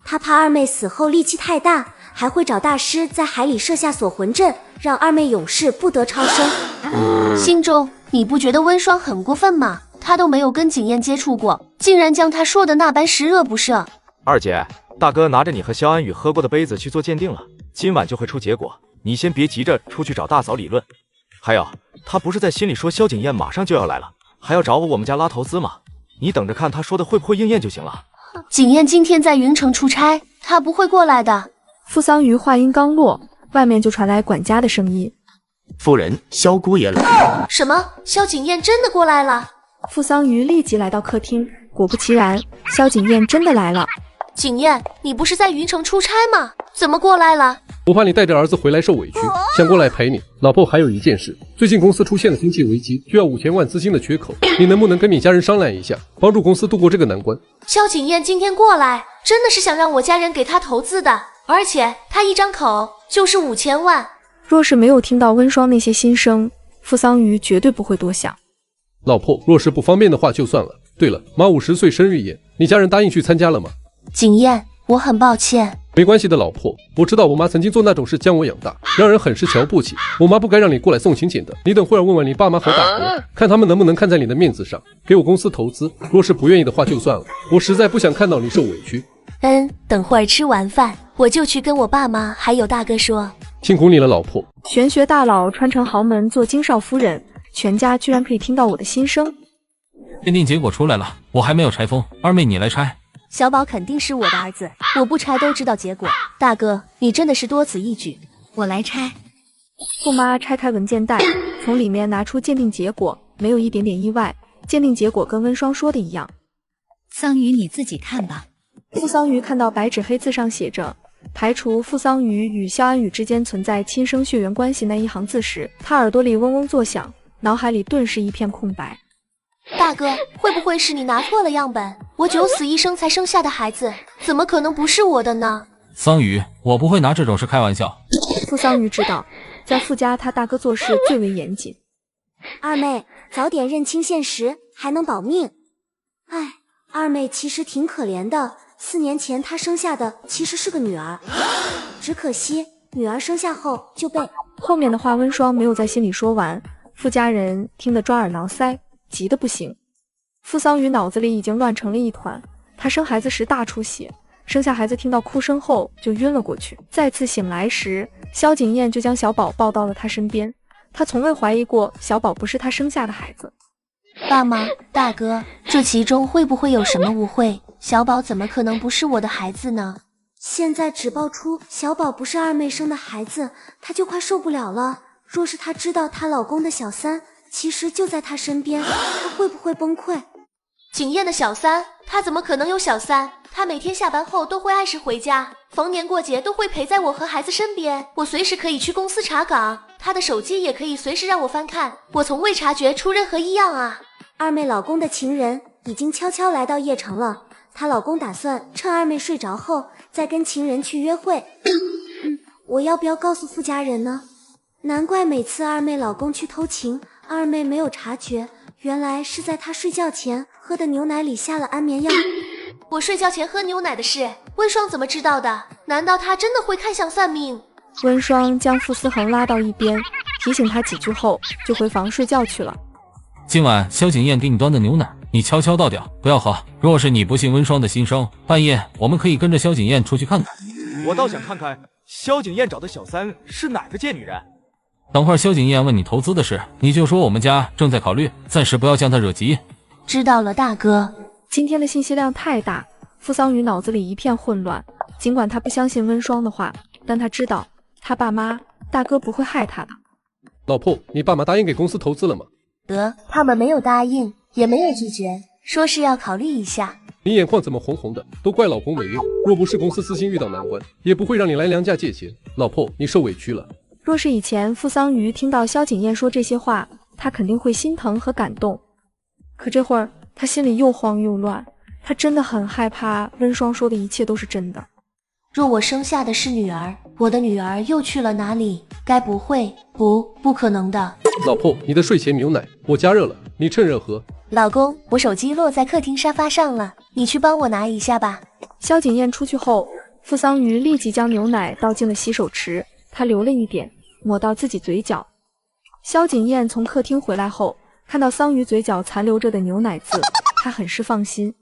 他怕二妹死后戾气太大，还会找大师在海里设下锁魂阵，让二妹永世不得超生。心中，你不觉得温霜很过分吗？他都没有跟景砚接触过，竟然将他说的那般十恶不赦。二姐，大哥拿着你和萧安宇喝过的杯子去做鉴定了，今晚就会出结果，你先别急着出去找大嫂理论。还有，他不是在心里说萧景砚马上就要来了，还要找我们家拉投资吗？你等着看他说的会不会应验就行了。景砚今天在云城出差，他不会过来的。傅桑榆话音刚落，外面就传来管家的声音：“夫人，萧姑爷来。”什么？萧景砚真的过来了？傅桑榆立即来到客厅，果不其然，萧景砚真的来了。景砚，你不是在云城出差吗？怎么过来了？我怕你带着儿子回来受委屈，想过来陪你。老婆，还有一件事，最近公司出现了经济危机，需要5000万资金的缺口，你能不能跟你家人商量一下，帮助公司度过这个难关？萧景砚今天过来，真的是想让我家人给他投资的，而且他一张口就是5000万。若是没有听到温霜那些心声，傅桑榆绝对不会多想。老婆，若是不方便的话就算了。对了，妈50岁生日宴，你家人答应去参加了吗？景砚，我很抱歉。没关系的，老婆，我知道我妈曾经做那种事将我养大，让人很是瞧不起。我妈不该让你过来送请柬的。你等会儿问问你爸妈和大哥，看他们能不能看在你的面子上，给我公司投资。若是不愿意的话就算了，我实在不想看到你受委屈。等会儿吃完饭，我就去跟我爸妈还有大哥说。辛苦你了，老婆。玄学大佬穿成豪门做金少夫人，全家居然可以听到我的心声。鉴定结果出来了，我还没有拆封，二妹你来拆。小宝肯定是我的儿子，我不拆都知道结果。大哥，你真的是多此一举，我来拆。傅妈拆开文件袋，从里面拿出鉴定结果，没有一点点意外，鉴定结果跟温霜说的一样。桑榆你自己看吧。傅桑榆看到白纸黑字上写着排除傅桑榆与萧安宇之间存在亲生血缘关系那一行字时，他耳朵里嗡嗡作响，脑海里顿时一片空白。大哥，会不会是你拿错了样本？我九死一生才生下的孩子，怎么可能不是我的呢？桑榆，我不会拿这种事开玩笑。傅桑榆知道，在傅家他大哥做事最为严谨。二妹，早点认清现实，还能保命。哎，二妹其实挺可怜的，4年前她生下的其实是个女儿，只可惜女儿生下后就被……后面的话温霜没有在心里说完，傅家人听得抓耳挠腮，急得不行。傅桑榆脑子里已经乱成了一团，他生孩子时大出血，生下孩子听到哭声后就晕了过去。再次醒来时，萧景砚就将小宝抱到了他身边，他从未怀疑过小宝不是他生下的孩子。爸妈，大哥，这其中会不会有什么误会？小宝怎么可能不是我的孩子呢？现在只爆出小宝不是二妹生的孩子，她就快受不了了。若是她知道她老公的小三其实就在她身边，她会不会崩溃？景砚的小三，她怎么可能有小三？她每天下班后都会按时回家，逢年过节都会陪在我和孩子身边，我随时可以去公司查岗，她的手机也可以随时让我翻看，我从未察觉出任何异样啊。二妹老公的情人已经悄悄来到邺城了，她老公打算趁二妹睡着后再跟情人去约会。我要不要告诉傅家人呢？难怪每次二妹老公去偷情，二妹没有察觉，原来是在她睡觉前喝的牛奶里下了安眠药。我睡觉前喝牛奶的事，温霜怎么知道的？难道她真的会看相算命？温霜将傅思恒拉到一边，提醒他几句后就回房睡觉去了。今晚萧景砚给你端的牛奶，你悄悄倒掉，不要喝。若是你不信温霜的心声，半夜我们可以跟着萧景砚出去看看。我倒想看看萧景砚找的小三是哪个贱女人。等会儿萧景砚问你投资的事，你就说我们家正在考虑，暂时不要将他惹急。知道了，大哥。今天的信息量太大，傅桑榆脑子里一片混乱。尽管他不相信温霜的话，但他知道他爸妈、大哥不会害他的。老婆，你爸妈答应给公司投资了吗？他们没有答应，也没有拒绝，说是要考虑一下。你眼眶怎么红红的？都怪老公没用，若不是公司私心遇到难关，也不会让你来娘家借钱。老婆，你受委屈了。若是以前傅桑榆听到萧景砚说这些话，他肯定会心疼和感动。可这会儿他心里又慌又乱，他真的很害怕温霜说的一切都是真的。若我生下的是女儿，我的女儿又去了哪里？该不会，不可能的。老婆，你的睡前牛奶我加热了，你趁热喝。老公，我手机落在客厅沙发上了，你去帮我拿一下吧。萧景砚出去后，傅桑榆立即将牛奶倒进了洗手池，他留了一点，抹到自己嘴角。萧景砚从客厅回来后，看到桑榆嘴角残留着的牛奶渍，他很是放心。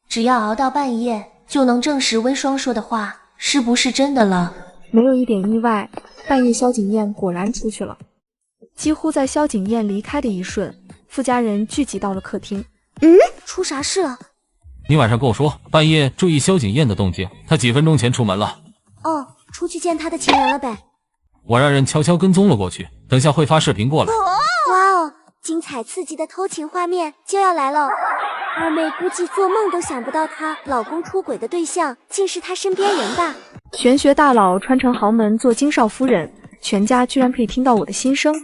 只要熬到半夜，就能证实温霜说的话是不是真的了。没有一点意外，半夜萧景砚果然出去了。几乎在萧景砚离开的一瞬，傅家人聚集到了客厅。出啥事了？你晚上跟我说，半夜注意萧景砚的动静，他几分钟前出门了。哦，出去见他的情人了呗。我让人悄悄跟踪了过去，等下会发视频过来。哇哦，精彩刺激的偷情画面就要来了。二妹估计做梦都想不到她老公出轨的对象竟是她身边人吧。玄学大佬穿成豪门做金少夫人，全家居然可以听到我的心声。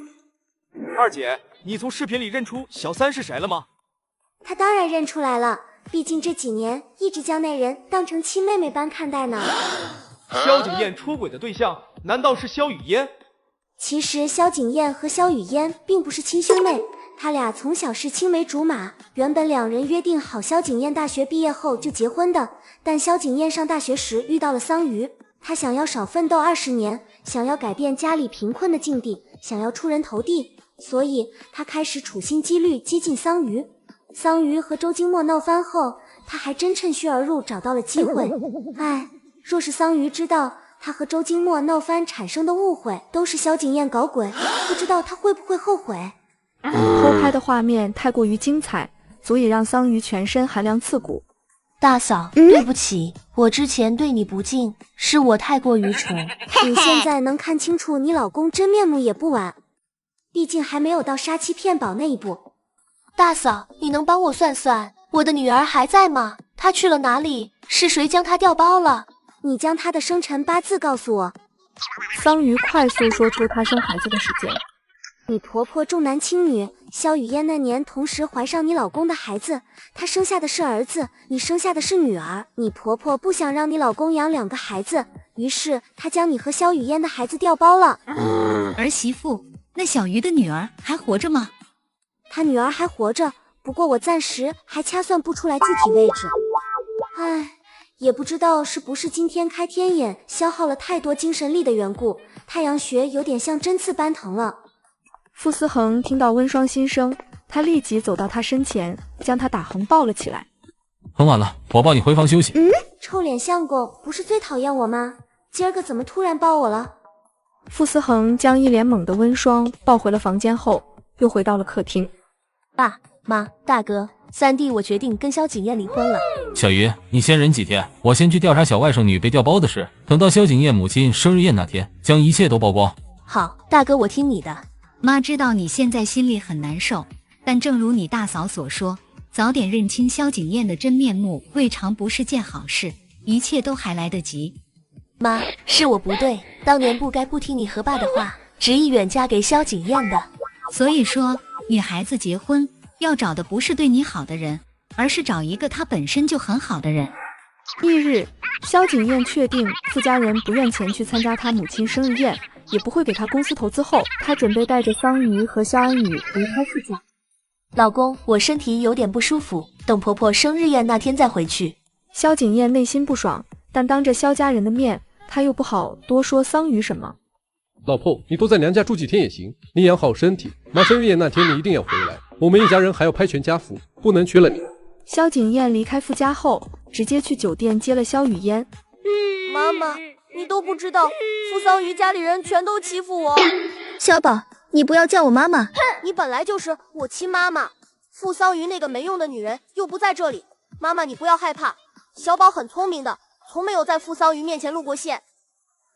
二姐，你从视频里认出小三是谁了吗？她当然认出来了，毕竟这几年一直将那人当成亲妹妹般看待呢。萧景砚出轨的对象难道是萧雨嫣？其实萧景砚和萧雨嫣并不是亲兄妹，他俩从小是青梅竹马，原本两人约定好萧景砚大学毕业后就结婚的。但萧景砚上大学时遇到了桑榆，他想要少奋斗20年，想要改变家里贫困的境地，想要出人头地，所以他开始处心积虑接近桑榆。桑榆和周金墨闹翻后，他还真趁虚而入找到了机会。唉，若是桑榆知道他和周金墨闹翻产生的误会都是萧景砚搞鬼，不知道他会不会后悔。偷拍的画面太过于精彩，足以让桑榆全身寒凉刺骨。大嫂，对不起，我之前对你不敬，是我太过愚蠢。你现在能看清楚你老公真面目也不晚，毕竟还没有到杀妻骗保那一步。大嫂，你能帮我算算，我的女儿还在吗？她去了哪里？是谁将她调包了？你将她的生辰八字告诉我。桑榆快速说出她生孩子的时间。你婆婆重男轻女，萧雨嫣那年同时怀上你老公的孩子，她生下的是儿子，你生下的是女儿。你婆婆不想让你老公养2个孩子，于是她将你和萧雨嫣的孩子调包了。儿媳妇，那小鱼的女儿还活着吗？她女儿还活着，不过我暂时还掐算不出来具体位置。唉，也不知道是不是今天开天眼消耗了太多精神力的缘故，太阳穴有点像针刺般疼了。傅思恒听到温霜心声，他立即走到她身前，将她打横抱了起来。很晚了，我抱你回房休息。臭脸相公不是最讨厌我吗？今儿个怎么突然抱我了？傅思恒将一脸懵的温霜抱回了房间后，又回到了客厅。爸妈，大哥，三弟，我决定跟萧景砚离婚了。小鱼，你先忍几天，我先去调查小外甥女被调包的事，等到萧景砚母亲生日宴那天，将一切都曝光。好，大哥，我听你的。妈知道你现在心里很难受，但正如你大嫂所说，早点认清萧景砚的真面目，未尝不是件好事，一切都还来得及。妈，是我不对，当年不该不听你和爸的话，执意远嫁给萧景砚的。所以说，女孩子结婚要找的不是对你好的人，而是找一个他本身就很好的人。翌日，萧景砚确定傅家人不愿前去参加他母亲生日宴，也不会给他公司投资后，他准备带着桑榆和萧安宇离开傅家。老公，我身体有点不舒服，等婆婆生日宴那天再回去。萧景砚内心不爽，但当着萧家人的面，他又不好多说桑榆什么。老婆，你多在娘家住几天也行，你养好身体，妈生日宴那天你一定要回来，我们一家人还要拍全家福，不能缺了你。萧景砚离开傅家后，直接去酒店接了萧雨嫣。妈妈，你都不知道，傅桑榆家里人全都欺负我。小宝，你不要叫我妈妈。你本来就是我亲妈妈，傅桑榆那个没用的女人又不在这里。妈妈，你不要害怕，小宝很聪明的，从没有在傅桑榆面前露过馅。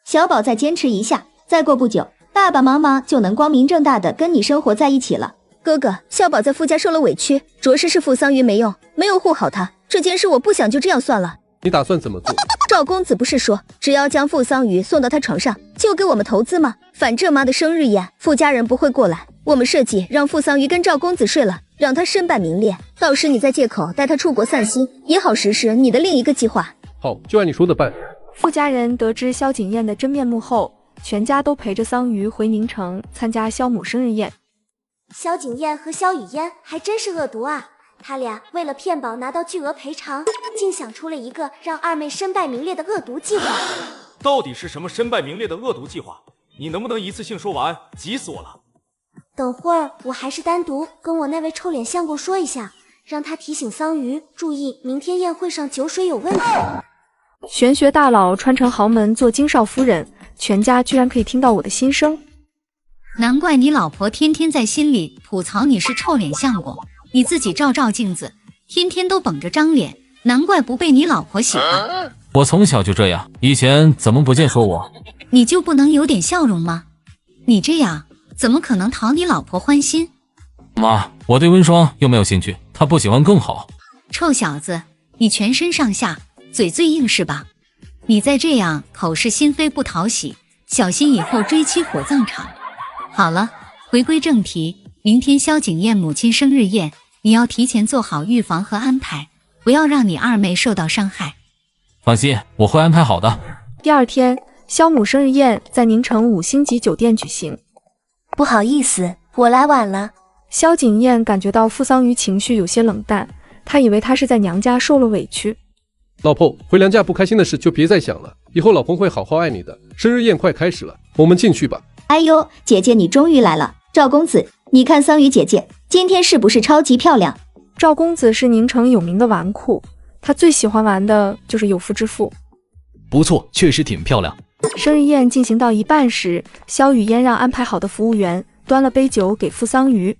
小宝再坚持一下，再过不久，爸爸妈妈就能光明正大的跟你生活在一起了。哥哥，小宝在傅家受了委屈，着实是傅桑榆没用，没有护好他。这件事我不想就这样算了。你打算怎么做？赵公子不是说只要将傅桑榆送到他床上，就给我们投资吗？反正妈的生日宴，傅家人不会过来，我们设计让傅桑榆跟赵公子睡了，让他身败名裂，到时你再借口带他出国散心，也好实施你的另一个计划。好，就按你说的办。傅家人得知萧景砚的真面目后，全家都陪着桑榆回宁城参加萧母生日宴。萧景砚和萧雨嫣还真是恶毒啊！他俩为了骗保拿到巨额赔偿，竟想出了一个让二妹身败名裂的恶毒计划。到底是什么身败名裂的恶毒计划？你能不能一次性说完？急死我了！等会儿我还是单独跟我那位臭脸相公说一下，让他提醒桑榆注意明天宴会上酒水有问题。玄学大佬穿成豪门做金少夫人，全家居然可以听到我的心声。难怪你老婆天天在心里吐槽你是臭脸相公，你自己照照镜子，天天都绷着张脸，难怪不被你老婆喜欢。我从小就这样，以前怎么不见说我？你就不能有点笑容吗？你这样怎么可能讨你老婆欢心？妈，我对温霜又没有兴趣，她不喜欢更好。臭小子，你全身上下嘴最硬是吧？你再这样口是心非不讨喜，小心以后追妻火葬场。好了，回归正题，明天萧景砚母亲生日宴，你要提前做好预防和安排，不要让你二妹受到伤害。放心，我会安排好的。第二天，萧母生日宴在宁城5星级酒店举行。不好意思，我来晚了。萧景砚感觉到傅桑榆情绪有些冷淡，他以为他是在娘家受了委屈。老婆，回娘家不开心的事就别再想了，以后老公会好好爱你的。生日宴快开始了，我们进去吧。哎呦，姐姐你终于来了。赵公子，你看桑榆姐姐今天是不是超级漂亮？赵公子是宁城有名的纨绔，他最喜欢玩的就是有妇之夫。不错，确实挺漂亮。生日宴进行到一半时，萧雨嫣让安排好的服务员端了杯酒给傅桑榆。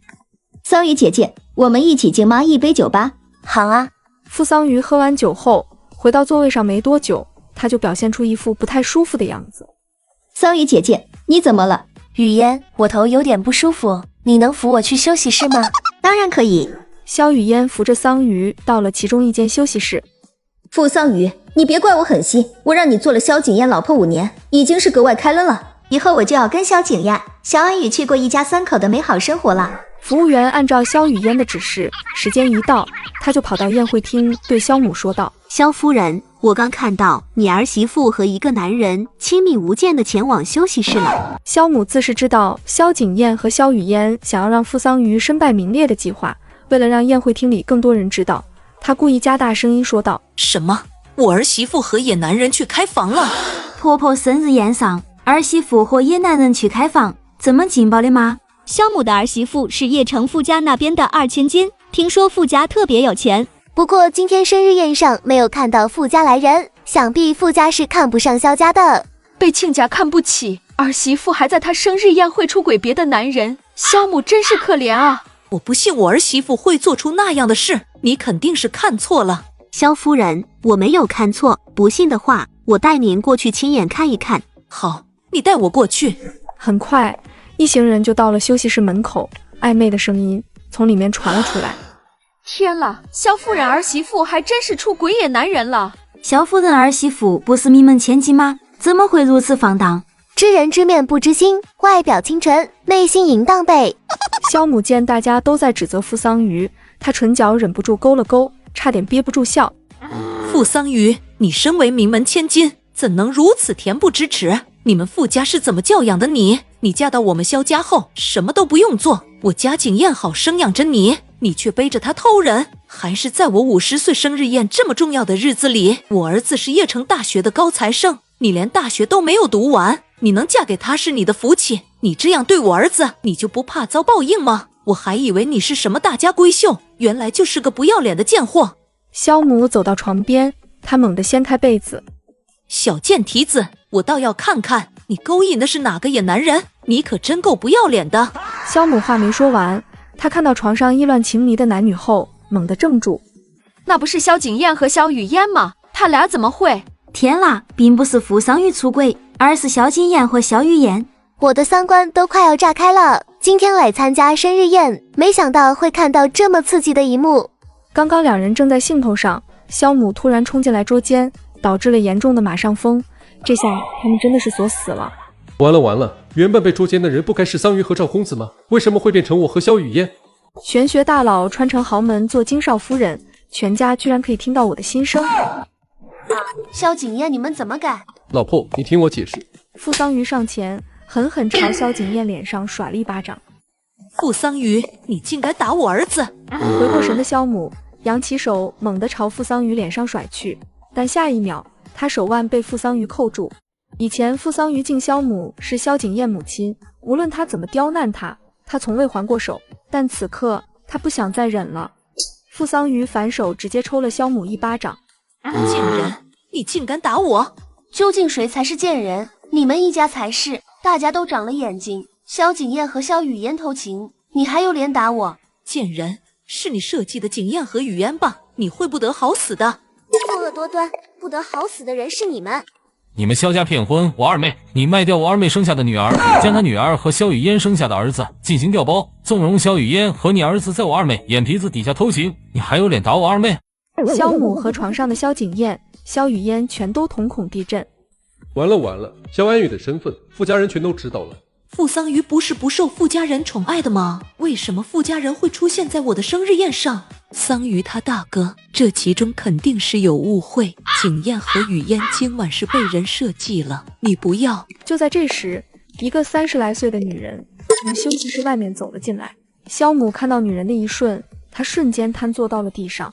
桑榆姐姐，我们一起敬妈一杯酒吧。好啊。傅桑榆喝完酒后回到座位上没多久，他就表现出一副不太舒服的样子。桑榆姐姐，你怎么了？雨嫣，我头有点不舒服，你能扶我去休息室吗？当然可以。萧雨嫣扶着桑榆到了其中一间休息室。傅桑榆，你别怪我狠心，我让你做了萧景砚老婆5年，已经是格外开恩了。以后我就要跟萧景砚、萧安宇去过一家3口的美好生活了。服务员按照萧雨嫣的指示，时间一到，他就跑到宴会厅对萧母说道：萧夫人，我刚看到你儿媳妇和一个男人亲密无间的前往休息室了。萧母自是知道萧景砚和萧雨嫣想要让傅桑榆身败名裂的计划，为了让宴会厅里更多人知道，他故意加大声音说道：什么？我儿媳妇和野男人去开房了？婆婆生日宴上，儿媳妇和野男人去开房，这么劲爆的吗？萧母的儿媳妇是叶城傅家那边的2千金，听说傅家特别有钱。不过今天生日宴上没有看到傅家来人，想必傅家是看不上萧家的。被亲家看不起，儿媳妇还在她生日宴会出轨别的男人，萧母真是可怜啊！我不信我儿媳妇会做出那样的事，你肯定是看错了。萧夫人，我没有看错，不信的话，我带您过去亲眼看一看。好，你带我过去。很快，一行人就到了休息室门口，暧昧的声音从里面传了出来。天啦，萧夫人儿媳妇还真是出轨野男人了。萧夫人儿媳妇不是名门千金吗？怎么会如此放荡？知人知面不知心，外表清纯，内心淫荡呗。萧母见大家都在指责傅桑榆，她唇角忍不住勾了勾，差点憋不住笑。傅桑榆，你身为名门千金，怎能如此恬不知耻？你们傅家是怎么教养的你？你嫁到我们萧家后，什么都不用做，我家景砚好生养着你，你却背着他偷人，还是在我50岁生日宴这么重要的日子里。我儿子是邺城大学的高材生，你连大学都没有读完，你能嫁给他是你的福气，你这样对我儿子，你就不怕遭报应吗？我还以为你是什么大家闺秀，原来就是个不要脸的贱货。萧母走到床边，她猛地掀开被子。小贱蹄子，我倒要看看你勾引的是哪个野男人，你可真够不要脸的。萧母话没说完，她看到床上意乱情迷的男女后，猛地怔住。那不是萧景砚和萧雨嫣吗？他俩怎么会？天啦，并不是傅桑榆出轨，而是萧景砚和萧雨嫣。我的三观都快要炸开了，今天来参加生日宴，没想到会看到这么刺激的一幕。刚刚两人正在兴头上，萧母突然冲进来捉奸，导致了严重的马上风，这下他们真的是锁死了。完了完了，原本被捉奸的人不该是桑榆和赵公子吗？为什么会变成我和萧雨嫣？玄学大佬穿成豪门做金少夫人，全家居然可以听到我的心声。萧景砚，你们怎么敢？老婆，你听我解释。傅桑榆上前，狠狠朝萧景砚脸上甩了一巴掌。傅桑榆，你竟敢打我儿子！回过神的萧母扬起手，猛地朝傅桑榆脸上甩去，但下一秒，他手腕被傅桑榆扣住。以前傅桑榆敬萧母是萧景砚母亲，无论他怎么刁难他，他从未还过手。但此刻他不想再忍了，傅桑榆反手直接抽了萧母一巴掌。贱人，你竟敢打我！究竟谁才是贱人？你们一家才是，大家都长了眼睛。萧景砚和萧雨嫣偷情，你还有脸打我？贱人，是你设计的景砚和雨嫣吧？你会不得好死的！作恶多端，不得好死的人是你们！你们萧家骗婚我二妹，你卖掉我二妹生下的女儿，将她女儿和萧雨嫣生下的儿子进行调包，纵容萧雨嫣和你儿子在我二妹眼皮子底下偷情，你还有脸打我二妹？萧母和床上的萧景砚、萧雨嫣全都瞳孔地震。完了完了，萧安宇的身份，傅家人全都知道了。傅桑榆不是不受傅家人宠爱的吗？为什么傅家人会出现在我的生日宴上？桑榆他大哥，这其中肯定是有误会。景砚和雨嫣今晚是被人设计了，你不要。就在这时，一个30来岁的女人从休息室外面走了进来。萧母看到女人的一瞬，她瞬间瘫坐到了地上。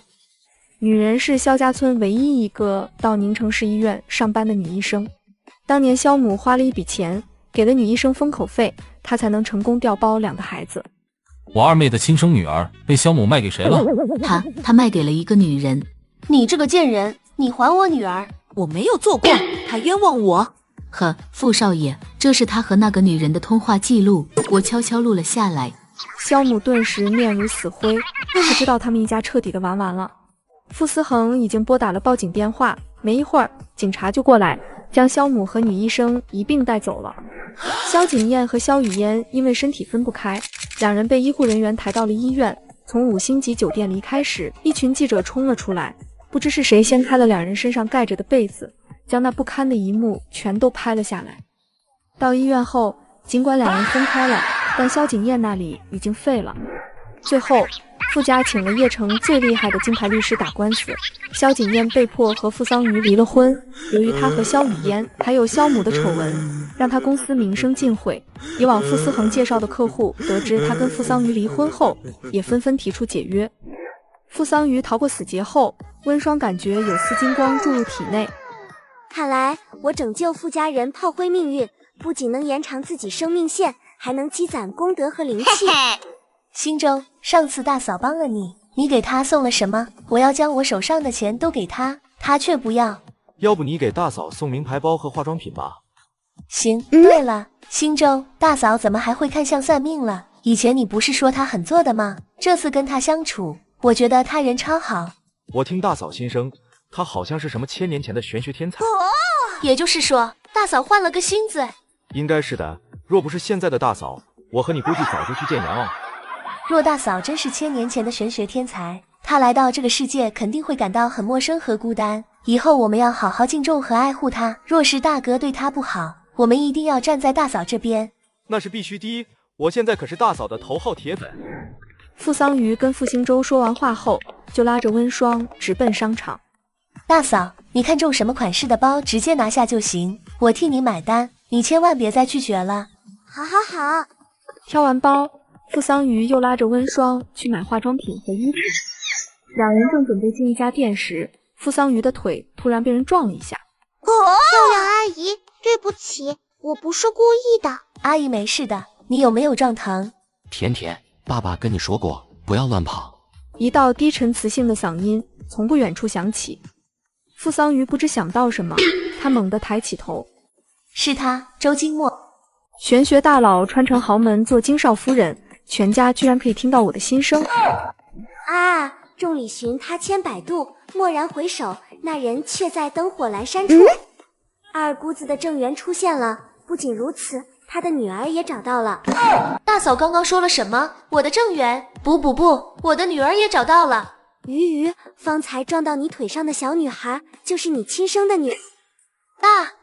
女人是萧家村唯一一个到宁城市医院上班的女医生。当年萧母花了一笔钱给了女医生封口费，她才能成功调包2个孩子。我二妹的亲生女儿被萧母卖给谁了？她卖给了一个女人。你这个贱人，你还我女儿！我没有做过，她冤枉我。呵，傅少爷，这是他和那个女人的通话记录，我悄悄录了下来。萧母顿时面如死灰，她知道他们一家彻底的玩完了。傅思恒已经拨打了报警电话，没一会儿，警察就过来，将萧母和女医生一并带走了。萧景砚和萧雨嫣因为身体分不开，2人被医护人员抬到了医院。从5星级酒店离开时，一群记者冲了出来，不知是谁掀开了2人身上盖着的被子，将那不堪的一幕全都拍了下来。到医院后，尽管2人分开了，但萧景砚那里已经废了。最后，傅家请了邺城最厉害的金牌律师打官司，萧景砚被迫和傅桑榆离了婚。由于他和萧雨嫣还有萧母的丑闻，让他公司名声尽毁。以往傅思恒介绍的客户得知他跟傅桑榆离婚后，也纷纷提出解约。傅桑榆逃过死劫后，温霜感觉有丝金光注入体内。看来我拯救傅家人炮灰命运，不仅能延长自己生命线，还能积攒功德和灵气。星舟，上次大嫂帮了你，你给她送了什么？我要将我手上的钱都给她，她却不要。要不你给大嫂送名牌包和化妆品吧。行，对了，星舟，大嫂怎么还会看相算命了？以前你不是说她很做的吗？这次跟她相处，我觉得她人超好。我听大嫂心声，她好像是什么1000年前的玄学天才。也就是说，大嫂换了个心子。应该是的，若不是现在的大嫂，我和你估计早就去见阎王了。若大嫂真是1000年前的玄学天才，她来到这个世界肯定会感到很陌生和孤单。以后我们要好好敬重和爱护她。若是大哥对她不好，我们一定要站在大嫂这边。那是必须的，我现在可是大嫂的头号铁粉。傅桑榆跟傅星舟说完话后，就拉着温霜直奔商场。大嫂，你看中什么款式的包，直接拿下就行，我替你买单，你千万别再拒绝了。好好好。挑完包，傅桑榆又拉着温霜去买化妆品和衣服。2人正准备进一家店时，傅桑榆的腿突然被人撞了一下。漂亮阿姨，对不起，我不是故意的。阿姨没事的，你有没有撞疼？甜甜，爸爸跟你说过，不要乱跑。一道低沉磁性的嗓音从不远处响起。傅桑榆不知想到什么，他猛地抬起头。是他，周金墨。玄学大佬穿成豪门做金少夫人，全家居然可以听到我的心声。啊！众里寻他千百度，蓦然回首，那人却在灯火阑珊处。二姑子的正缘出现了，不仅如此，他的女儿也找到了。大嫂刚刚说了什么？我的正缘？不，我的女儿也找到了。鱼，方才撞到你腿上的小女孩，就是你亲生的女。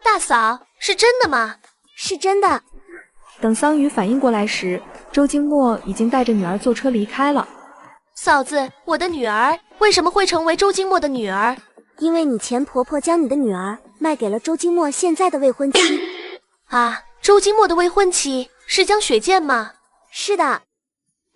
大嫂，是真的吗？是真的。等桑榆反应过来时，周金墨已经带着女儿坐车离开了。嫂子，我的女儿为什么会成为周金墨的女儿？因为你前婆婆将你的女儿卖给了周金墨现在的未婚妻。啊，周金墨的未婚妻是江雪见吗？是的，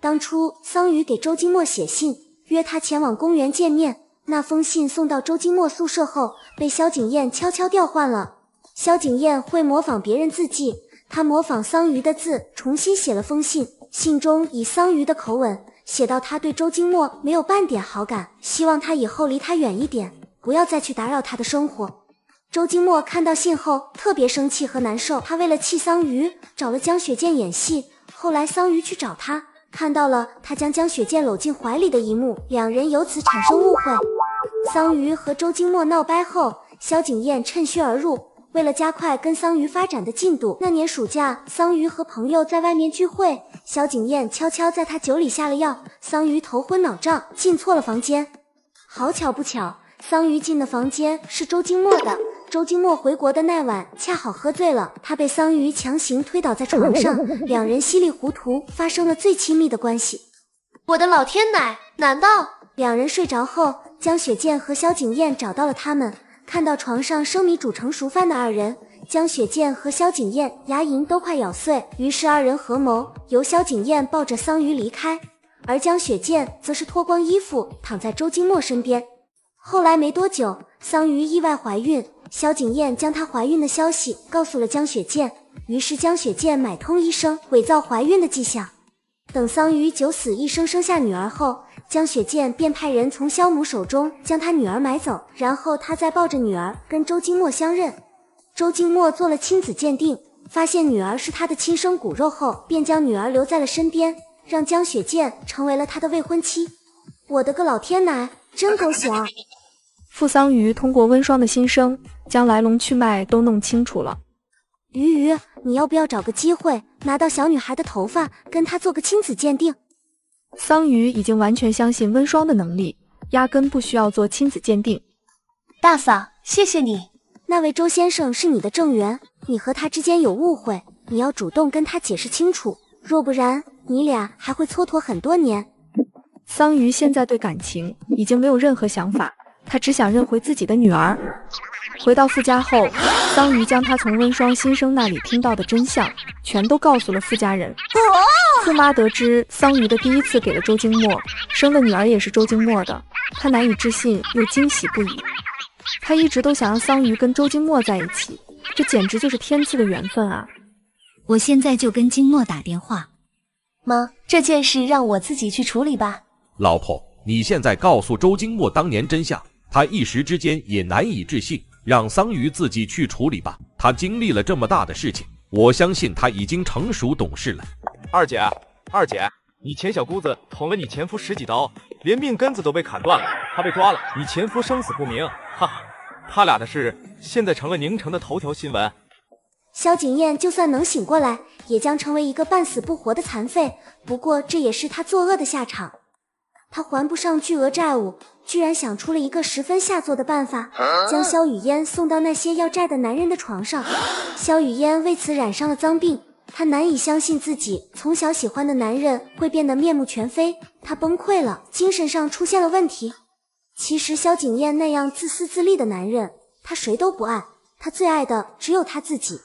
当初桑榆给周金墨写信，约他前往公园见面。那封信送到周金墨宿舍后，被萧景砚悄悄调换了。萧景砚会模仿别人字迹，他模仿桑榆的字，重新写了封信。信中以桑榆的口吻写到他对周金墨没有半点好感，希望他以后离他远一点，不要再去打扰他的生活。周金墨看到信后特别生气和难受，他为了气桑榆找了江雪见演戏。后来桑榆去找他，看到了他将江雪见搂进怀里的一幕，两人由此产生误会。桑榆和周金墨闹掰后，萧景砚趁虚而入，为了加快跟桑榆发展的进度，那年暑假桑榆和朋友在外面聚会，萧景砚悄悄在他酒里下了药，桑榆头昏脑胀，进错了房间。好巧不巧，桑榆进的房间是周金墨的。周金墨回国的那晚恰好喝醉了，他被桑榆强行推倒在床上，两人稀里糊涂发生了最亲密的关系。我的老天奶，难道……两人睡着后，江雪见和萧景砚找到了他们，看到床上生米煮成熟饭的二人，江雪见和萧景砚牙龈都快咬碎，于是二人合谋由萧景砚抱着桑榆离开，而江雪见则是脱光衣服躺在周金墨身边。后来没多久，桑榆意外怀孕，萧景砚将她怀孕的消息告诉了江雪见，于是江雪见买通医生，伪造怀孕的迹象。等桑榆九死一生生下女儿后，江雪见便派人从萧母手中将她女儿买走，然后她再抱着女儿跟周金墨相认。周金墨做了亲子鉴定，发现女儿是他的亲生骨肉后，便将女儿留在了身边，让江雪见成为了他的未婚妻。我的个老天奶，真狗血啊！傅桑榆通过温霜的心声，将来龙去脉都弄清楚了。鱼，你要不要找个机会拿到小女孩的头发，跟她做个亲子鉴定？桑榆已经完全相信温霜的能力，压根不需要做亲子鉴定。大嫂，谢谢你。那位周先生是你的正缘，你和他之间有误会，你要主动跟他解释清楚，若不然你俩还会蹉跎很多年。桑榆现在对感情已经没有任何想法，他只想认回自己的女儿。回到傅家后，桑榆将他从温霜新生那里听到的真相全都告诉了傅家人。傅妈得知桑榆的第一次给了周金墨，生的女儿也是周金墨的，她难以置信又惊喜不已。她一直都想让桑榆跟周金墨在一起，这简直就是天赐的缘分啊！我现在就跟金墨打电话。妈，这件事让我自己去处理吧。老婆，你现在告诉周金墨当年真相，他一时之间也难以置信，让桑榆自己去处理吧。他经历了这么大的事情，我相信他已经成熟懂事了。二姐，你前小姑子捅了你前夫10几刀，连命根子都被砍断了，她被抓了，你前夫生死不明，哈哈，他俩的事现在成了宁城的头条新闻。萧景砚就算能醒过来，也将成为一个半死不活的残废，不过这也是他作恶的下场。他还不上巨额债务，居然想出了一个十分下作的办法，将萧雨嫣送到那些要债的男人的床上。萧雨嫣为此染上了脏病，她难以相信自己从小喜欢的男人会变得面目全非，她崩溃了，精神上出现了问题。其实萧景砚那样自私自利的男人，她谁都不爱，她最爱的只有她自己。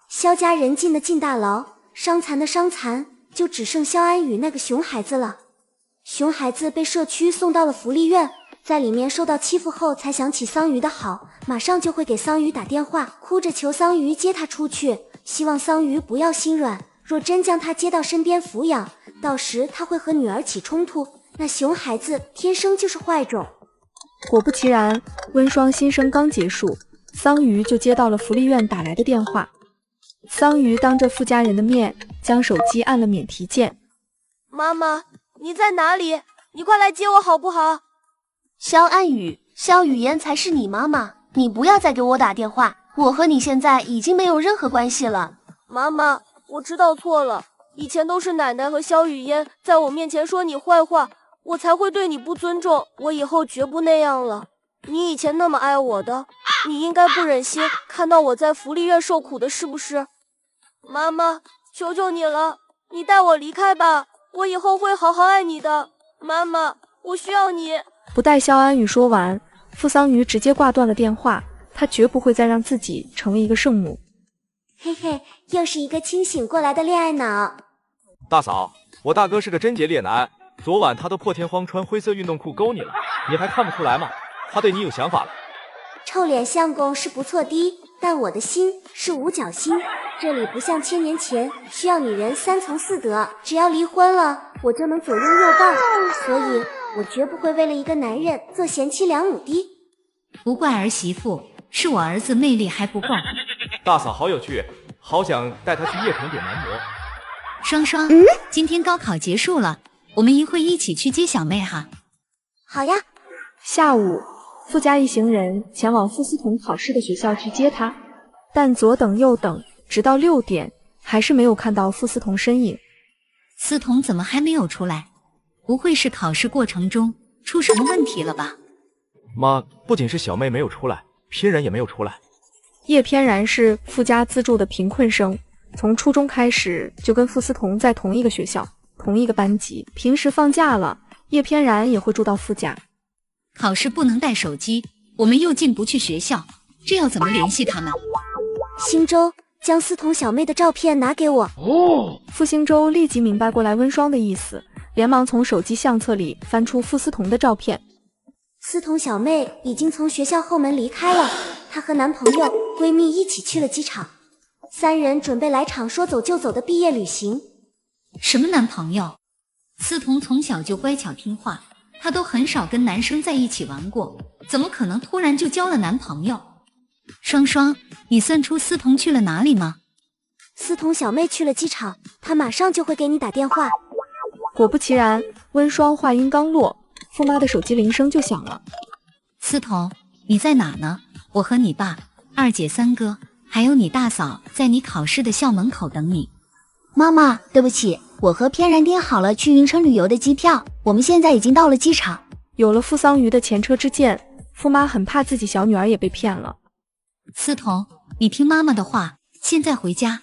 萧家人进的进大牢，伤残的伤残，就只剩萧安宇那个熊孩子了。熊孩子被社区送到了福利院，在里面受到欺负后才想起桑榆的好，马上就会给桑榆打电话，哭着求桑榆接他出去，希望桑榆不要心软，若真将他接到身边抚养，到时他会和女儿起冲突，那熊孩子天生就是坏种。果不其然，温霜新生刚结束，桑榆就接到了福利院打来的电话。桑榆当着傅家人的面将手机按了免提键。妈妈，你在哪里？你快来接我好不好？萧安宇，萧雨嫣才是你妈妈，你不要再给我打电话，我和你现在已经没有任何关系了。妈妈，我知道错了，以前都是奶奶和萧雨嫣在我面前说你坏话，我才会对你不尊重，我以后绝不那样了。你以前那么爱我的，你应该不忍心看到我在福利院受苦的，是不是？妈妈，求求你了，你带我离开吧，我以后会好好爱你的。妈妈，我需要你。不待肖安宇说完，傅桑榆直接挂断了电话。他绝不会再让自己成为一个圣母。嘿嘿，又是一个清醒过来的恋爱脑。大嫂，我大哥是个贞洁烈男，昨晚他都破天荒穿灰色运动裤勾你了，你还看不出来吗？他对你有想法了。臭脸相公是不错的，但我的心是五角星，这里不像1000年前需要女人3从4德，只要离婚了，我就能左拥右抱，所以我绝不会为了一个男人做贤妻良母的。不怪儿媳妇，是我儿子魅力还不够。大嫂好有趣，好想带他去夜城点男模。双双，今天高考结束了，我们一会一起去接小妹哈。好呀。下午，傅家一行人前往傅思彤考试的学校去接她，但左等右等，直到6点，还是没有看到傅思彤身影。思彤怎么还没有出来？不会是考试过程中出什么问题了吧？妈，不仅是小妹没有出来，偏然也没有出来。叶偏然是傅家资助的贫困生，从初中开始就跟傅思彤在同一个学校、同一个班级。平时放假了，叶偏然也会住到傅家。考试不能带手机，我们又进不去学校，这要怎么联系他们？星洲，将思彤小妹的照片拿给我。傅星洲立即明白过来温双的意思，连忙从手机相册里翻出傅思彤的照片。思彤小妹已经从学校后门离开了，她和男朋友、闺蜜一起去了机场，3人准备来场说走就走的毕业旅行。什么男朋友？思彤从小就乖巧听话，她都很少跟男生在一起玩过，怎么可能突然就交了男朋友？双双，你算出思彤去了哪里吗？思彤小妹去了机场，她马上就会给你打电话。果不其然，温双话音刚落，傅妈的手机铃声就响了。思彤，你在哪呢？我和你爸、2姐、3哥，还有你大嫂在你考试的校门口等你。妈妈，对不起，我和偏然订好了去云城旅游的机票，我们现在已经到了机场。有了傅桑榆的前车之鉴，傅妈很怕自己小女儿也被骗了。思彤，你听妈妈的话，现在回家。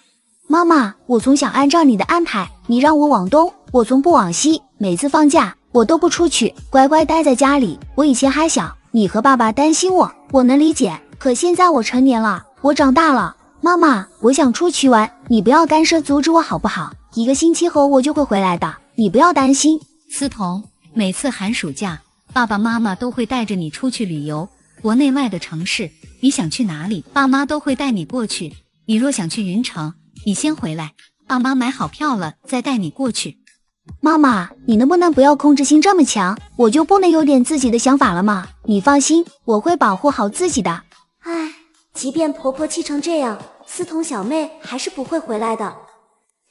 妈妈，我从小按照你的安排，你让我往东，我从不往西，每次放假我都不出去，乖乖待在家里。我以前还小，你和爸爸担心我，我能理解。可现在我成年了，我长大了，妈妈，我想出去玩，你不要干涉阻止我好不好？1个星期后我就会回来的，你不要担心。思彤，每次寒暑假，爸爸妈妈都会带着你出去旅游，国内外的城市，你想去哪里，爸妈都会带你过去。你若想去云城，你先回来，爸妈买好票了再带你过去。妈妈，你能不能不要控制心这么强？我就不能有点自己的想法了吗？你放心，我会保护好自己的。唉，即便婆婆气成这样，思彤小妹还是不会回来的。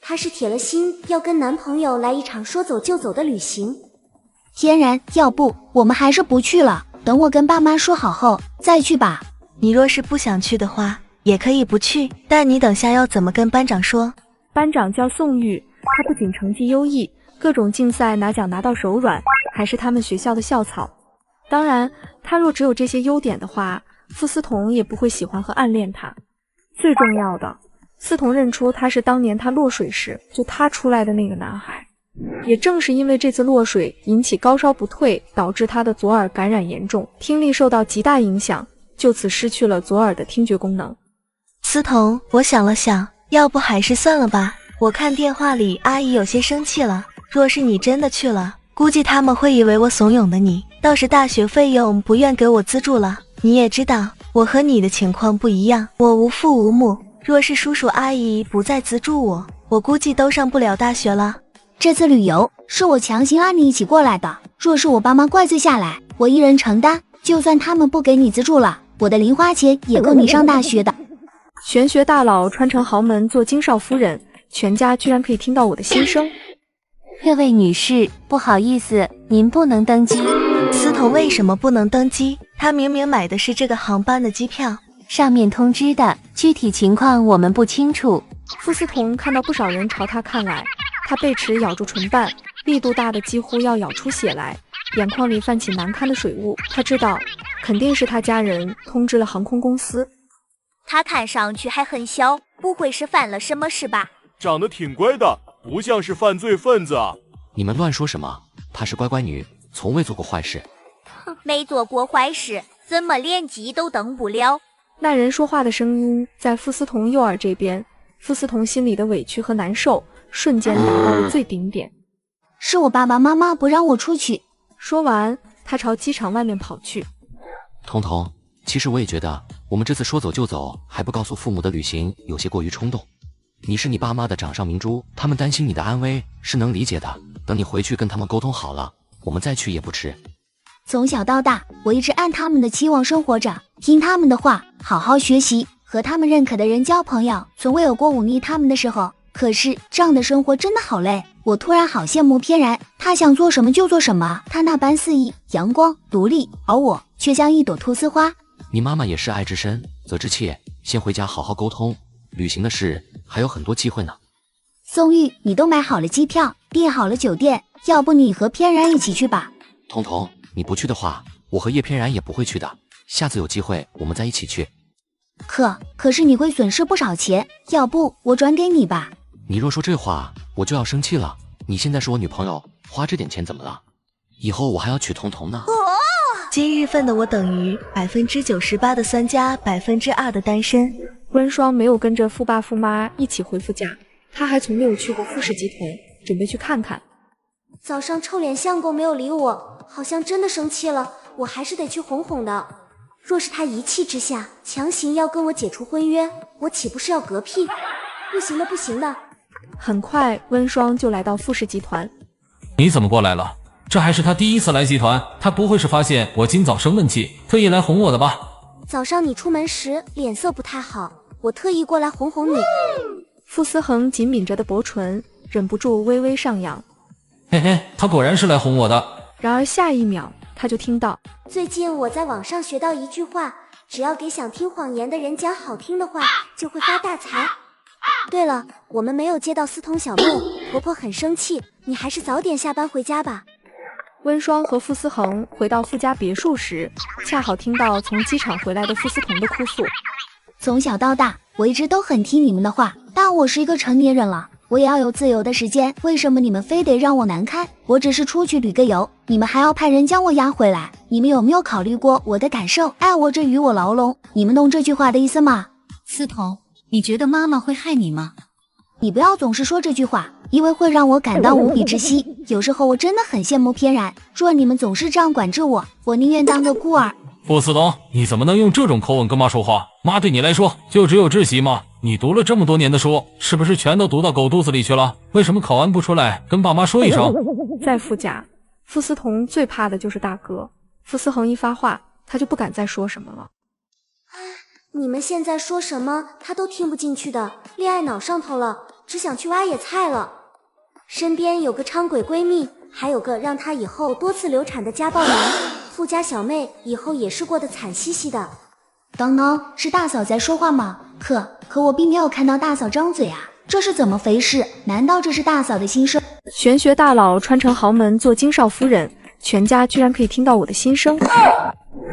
她是铁了心要跟男朋友来一场说走就走的旅行。天然，要不我们还是不去了，等我跟爸妈说好后再去吧。你若是不想去的话，也可以不去，但你等下要怎么跟班长说？班长叫宋玉，他不仅成绩优异，各种竞赛拿奖拿到手软，还是他们学校的校草。当然，他若只有这些优点的话，傅思彤也不会喜欢和暗恋他。最重要的，思彤认出他是当年他落水时就他出来的那个男孩。也正是因为这次落水引起高烧不退，导致他的左耳感染严重，听力受到极大影响，就此失去了左耳的听觉功能。思彤，我想了想，要不还是算了吧。我看电话里阿姨有些生气了，若是你真的去了，估计他们会以为我怂恿的你，到时大学费用不愿给我资助了。你也知道我和你的情况不一样，我无父无母，若是叔叔阿姨不再资助我，我估计都上不了大学了。这次旅游是我强行拉你一起过来的，若是我爸妈怪罪下来，我一人承担，就算他们不给你资助了，我的零花钱也够你上大学的。玄学大佬穿成豪门做金少夫人，全家居然可以听到我的心声。各位女士，不好意思，您不能登机。思彤为什么不能登机？她明明买的是这个航班的机票，上面通知的，具体情况我们不清楚。傅思彤看到不少人朝他看来，他贝齿咬住唇瓣，力度大的几乎要咬出血来，眼眶里泛起难堪的水雾。他知道，肯定是他家人通知了航空公司。他看上去还很小，不会是犯了什么事吧？长得挺乖的，不像是犯罪分子啊！你们乱说什么？她是乖乖女，从未做过坏事。哼，没做过坏事，怎么连鸡都蹬不了？那人说话的声音在傅思彤右耳这边，傅思彤心里的委屈和难受瞬间达到了最顶点。是我爸爸妈妈不让我出去。说完，他朝机场外面跑去。彤彤，其实我也觉得，我们这次说走就走，还不告诉父母的旅行，有些过于冲动。你是你爸妈的掌上明珠，他们担心你的安危是能理解的。等你回去跟他们沟通好了，我们再去也不迟。从小到大，我一直按他们的期望生活着，听他们的话，好好学习，和他们认可的人交朋友，从未有过忤逆他们的时候。可是这样的生活真的好累，我突然好羡慕翩然，他想做什么就做什么，他那般肆意、阳光、独立，而我却像一朵菟丝花。你妈妈也是爱之深，责之切，先回家好好沟通，旅行的事还有很多机会呢。宋玉，你都买好了机票，订好了酒店，要不你和翩然一起去吧？彤彤，你不去的话，我和叶翩然也不会去的。下次有机会我们再一起去。可是你会损失不少钱，要不我转给你吧？你若说这话，我就要生气了。你现在是我女朋友，花这点钱怎么了？以后我还要娶彤彤呢。今日份的我等于98%的酸加2%的单身。温双没有跟着富爸富妈一起回夫家，他还从没有去过富氏集团，准备去看看。早上臭脸相公没有理我，好像真的生气了，我还是得去哄哄的。若是他一气之下强行要跟我解除婚约，我岂不是要嗝屁？不行的，不行的。很快，温双就来到富氏集团。你怎么过来了？这还是他第一次来集团，他不会是发现我今早生闷气，特意来哄我的吧？早上你出门时脸色不太好，我特意过来哄哄你。傅思恒紧抿着的薄唇忍不住微微上扬。嘿嘿，他果然是来哄我的。然而下一秒，他就听到，最近我在网上学到一句话，只要给想听谎言的人讲好听的话，就会发大财。对了，我们没有接到思彤小妹，婆婆很生气，你还是早点下班回家吧。温双和傅思恒回到傅家别墅时，恰好听到从机场回来的傅思彤的哭诉。从小到大，我一直都很听你们的话，但我是一个成年人了，我也要有自由的时间，为什么你们非得让我难堪？我只是出去旅个游，你们还要派人将我押回来，你们有没有考虑过我的感受？爱我这与我牢笼，你们懂这句话的意思吗？思彤，你觉得妈妈会害你吗？你不要总是说这句话，因为会让我感到无比窒息。有时候我真的很羡慕翩然，若你们总是这样管制我，我宁愿当个孤儿。傅思彤，你怎么能用这种口吻跟妈说话？妈对你来说就只有窒息吗？你读了这么多年的书，是不是全都读到狗肚子里去了？为什么考完不出来跟爸妈说一声？在傅家，傅思彤最怕的就是大哥。傅思恒一发话，他就不敢再说什么了。你们现在说什么他都听不进去的，恋爱脑上头了，只想去挖野菜了。身边有个猖鬼闺蜜，还有个让他以后多次流产的家暴男，富家小妹以后也是过得惨兮兮的。当当，是大嫂在说话吗？可我并没有看到大嫂张嘴啊，这是怎么回事？难道这是大嫂的心声？玄学大佬穿成豪门做金少夫人，全家居然可以听到我的心声。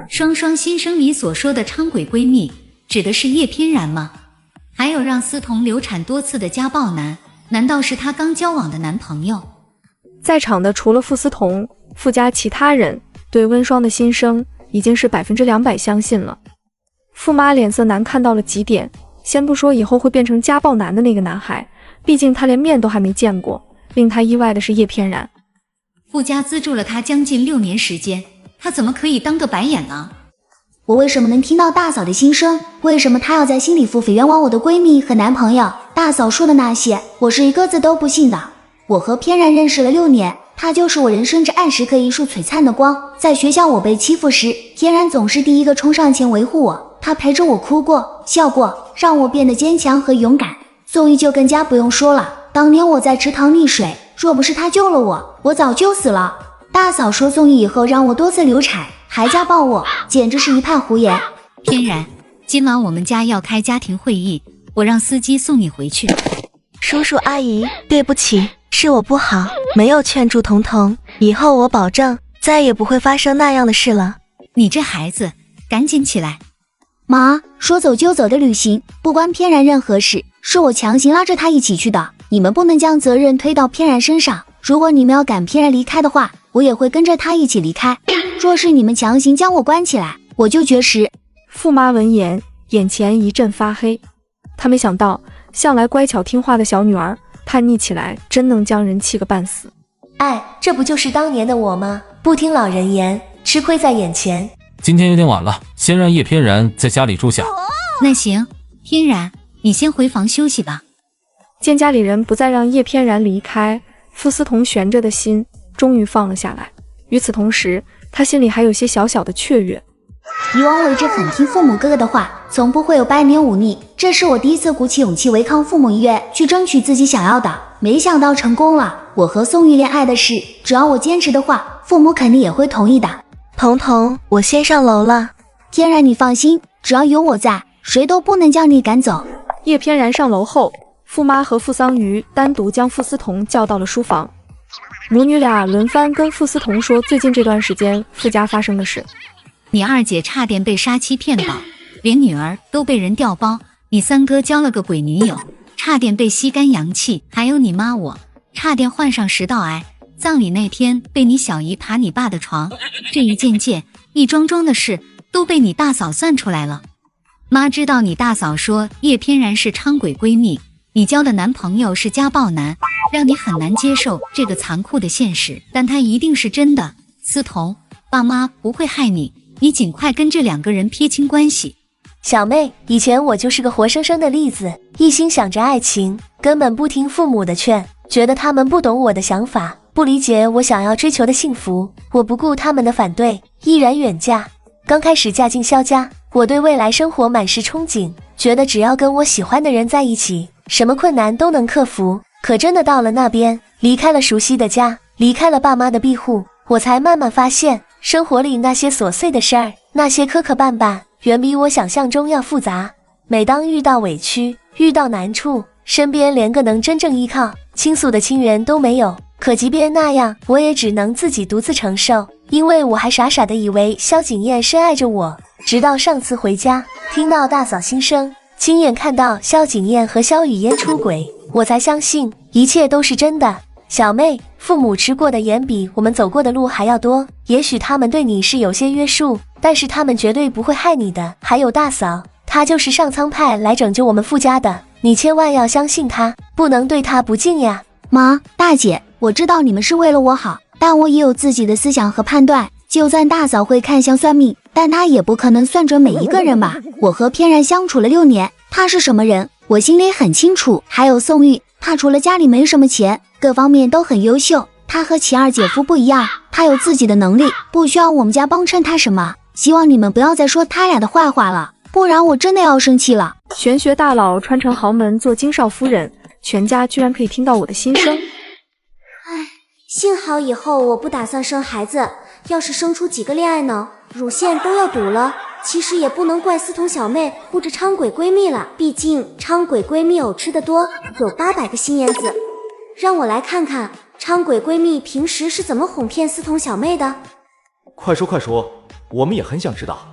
双双心声里所说的猖鬼闺蜜，指的是叶翩然吗？还有让思彤流产多次的家暴男，难道是她刚交往的男朋友？在场的除了傅思彤，傅家其他人对温双的心声已经是200%相信了。傅妈脸色难看到了极点，先不说以后会变成家暴男的那个男孩，毕竟他连面都还没见过。令他意外的是叶翩然，傅家资助了他将近6年时间，他怎么可以当个白眼呢？我为什么能听到大嫂的心声？为什么她要在心里腹诽冤枉我的闺蜜和男朋友？大嫂说的那些，我是一个字都不信的。我和翩然认识了6年，她就是我人生至暗时刻一束璀璨的光。在学校我被欺负时，翩然总是第一个冲上前维护我，她陪着我哭过、笑过，让我变得坚强和勇敢。宋玉就更加不用说了，当年我在池塘溺水，若不是她救了我，我早就死了。大嫂说宋玉以后让我多次流产，还家暴我，简直是一派胡言。翩然，今晚我们家要开家庭会议，我让司机送你回去。叔叔阿姨，对不起，是我不好，没有劝住彤彤，以后我保证再也不会发生那样的事了。你这孩子，赶紧起来。妈，说走就走的旅行不关翩然任何事，是我强行拉着他一起去的。你们不能将责任推到偏然身上。如果你们要赶偏然离开的话，我也会跟着他一起离开。若是你们强行将我关起来，我就绝食。傅妈闻言，眼前一阵发黑。她没想到，向来乖巧听话的小女儿，叛逆起来真能将人气个半死。哎，这不就是当年的我吗？不听老人言，吃亏在眼前。今天有点晚了，先让叶翩然在家里住下。那行，翩然，你先回房休息吧。见家里人不再让叶翩然离开，傅思彤悬着的心终于放了下来。与此同时，他心里还有些小小的雀跃。以往我一直很听父母哥哥的话，从不会有百年忤逆。这是我第一次鼓起勇气违抗父母意愿，去争取自己想要的。没想到成功了。我和宋玉恋爱的事，只要我坚持的话，父母肯定也会同意的。彤彤，我先上楼了。翩然，你放心，只要有我在，谁都不能将你赶走。叶翩然上楼后，傅妈和傅桑榆单独将傅思彤叫到了书房，母女俩轮番跟傅思彤说最近这段时间傅家发生的事。你二姐差点被杀妻骗保，连女儿都被人调包，你三哥交了个鬼女友，差点被吸干阳气，还有你妈我，差点患上食道癌，葬礼那天被你小姨爬你爸的床，这一件件一桩桩的事都被你大嫂算出来了。妈知道你大嫂说叶翩然是昌鬼闺蜜，你交的男朋友是家暴男，让你很难接受这个残酷的现实，但它一定是真的。思彤，爸妈不会害你，你尽快跟这两个人撇清关系。小妹，以前我就是个活生生的例子，一心想着爱情，根本不听父母的劝，觉得他们不懂我的想法，不理解我想要追求的幸福，我不顾他们的反对，毅然远嫁。刚开始嫁进萧家，我对未来生活满是憧憬，觉得只要跟我喜欢的人在一起，什么困难都能克服。可真的到了那边，离开了熟悉的家，离开了爸妈的庇护，我才慢慢发现，生活里那些琐碎的事儿，那些磕磕绊绊，远比我想象中要复杂。每当遇到委屈，遇到难处，身边连个能真正依靠倾诉的亲人都没有。可即便那样，我也只能自己独自承受，因为我还傻傻的以为萧景砚深爱着我。直到上次回家，听到大嫂心声，亲眼看到萧景砚和萧雨嫣出轨，我才相信一切都是真的。小妹，父母吃过的盐比我们走过的路还要多，也许他们对你是有些约束，但是他们绝对不会害你的。还有大嫂，她就是上苍派来拯救我们傅家的，你千万要相信她，不能对她不敬呀。妈，大姐，我知道你们是为了我好，但我也有自己的思想和判断。就算大嫂会看相算命，但她也不可能算准每一个人吧。我和翩然相处了6年，她是什么人，我心里很清楚。还有宋玉，她除了家里没什么钱，各方面都很优秀。她和其二姐夫不一样，她有自己的能力，不需要我们家帮衬她什么。希望你们不要再说他俩的坏话了，不然我真的要生气了。玄学大佬穿成豪门做金少夫人，全家居然可以听到我的心声。幸好以后我不打算生孩子，要是生出几个恋爱脑，乳腺都要堵了。其实也不能怪思彤小妹护着昌鬼闺蜜了，毕竟昌鬼闺蜜藕吃得多，有800个心眼子。让我来看看昌鬼闺蜜平时是怎么哄骗思彤小妹的。快说快说，我们也很想知道。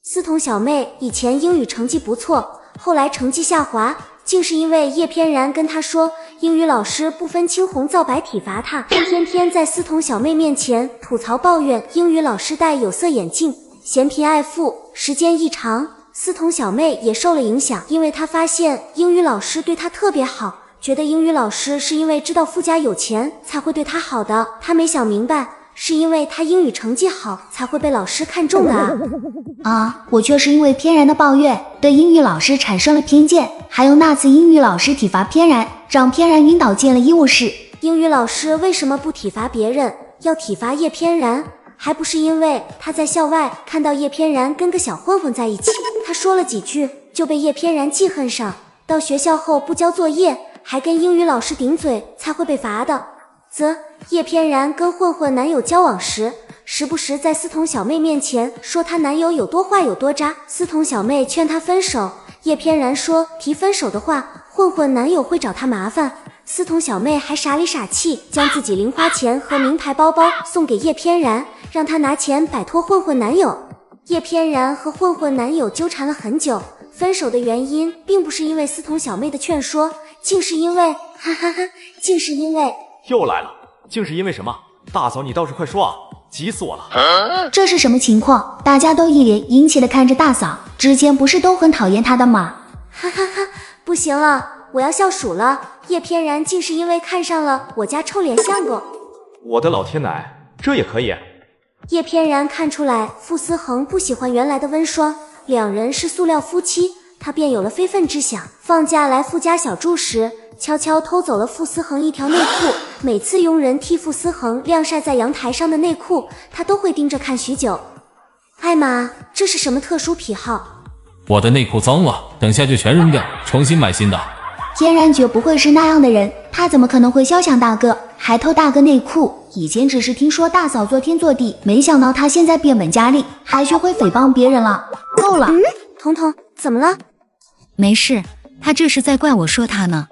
思彤小妹以前英语成绩不错，后来成绩下滑，竟是因为叶翩然跟她说英语老师不分青红皂白体罚她，天天在思彤小妹面前吐槽抱怨英语老师戴有色眼镜，嫌贫爱富。时间一长，思彤小妹也受了影响，因为她发现英语老师对她特别好，觉得英语老师是因为知道傅家有钱才会对她好的。她没想明白，是因为她英语成绩好才会被老师看中的啊！我却是因为翩然的抱怨，对英语老师产生了偏见。还有那次英语老师体罚翩然，让翩然晕倒进了医务室。英语老师为什么不体罚别人，要体罚叶翩然？还不是因为他在校外看到叶翩然跟个小混混在一起，他说了几句就被叶翩然记恨上，到学校后不交作业，还跟英语老师顶嘴，才会被罚的。则叶翩然跟混混男友交往时，时不时在思彤小妹面前说她男友有多坏有多渣，思彤小妹劝她分手，叶翩然说提分手的话，混混男友会找她麻烦。思彤小妹还傻里傻气，将自己零花钱和名牌包包送给叶翩然，让她拿钱摆脱混混男友。叶翩然和混混男友纠缠了很久，分手的原因并不是因为思彤小妹的劝说，竟是因为，哈哈哈，竟是因为……又来了，竟是因为什么？大嫂，你倒是快说啊！急死我了！这是什么情况？大家都一脸殷切地看着大嫂，之前不是都很讨厌她的吗？哈哈哈，不行了，我要笑鼠了！叶翩然竟是因为看上了我家臭脸相公。我的老天奶，这也可以？叶翩然看出来傅思恒不喜欢原来的温霜，两人是塑料夫妻，他便有了非分之想。放假来傅家小住时，悄悄偷走了傅思恒一条内裤。每次佣人替傅思恒晾晒在阳台上的内裤，他都会盯着看许久。艾玛，这是什么特殊癖好？我的内裤脏了，等下就全扔掉，重新买新的。嫣然绝不会是那样的人，他怎么可能会肖想大哥，还偷大哥内裤？以前只是听说大嫂做天做地，没想到她现在变本加厉，还学会诽谤别人了。够了！彤彤，怎么了？没事，他这是在怪我说他呢。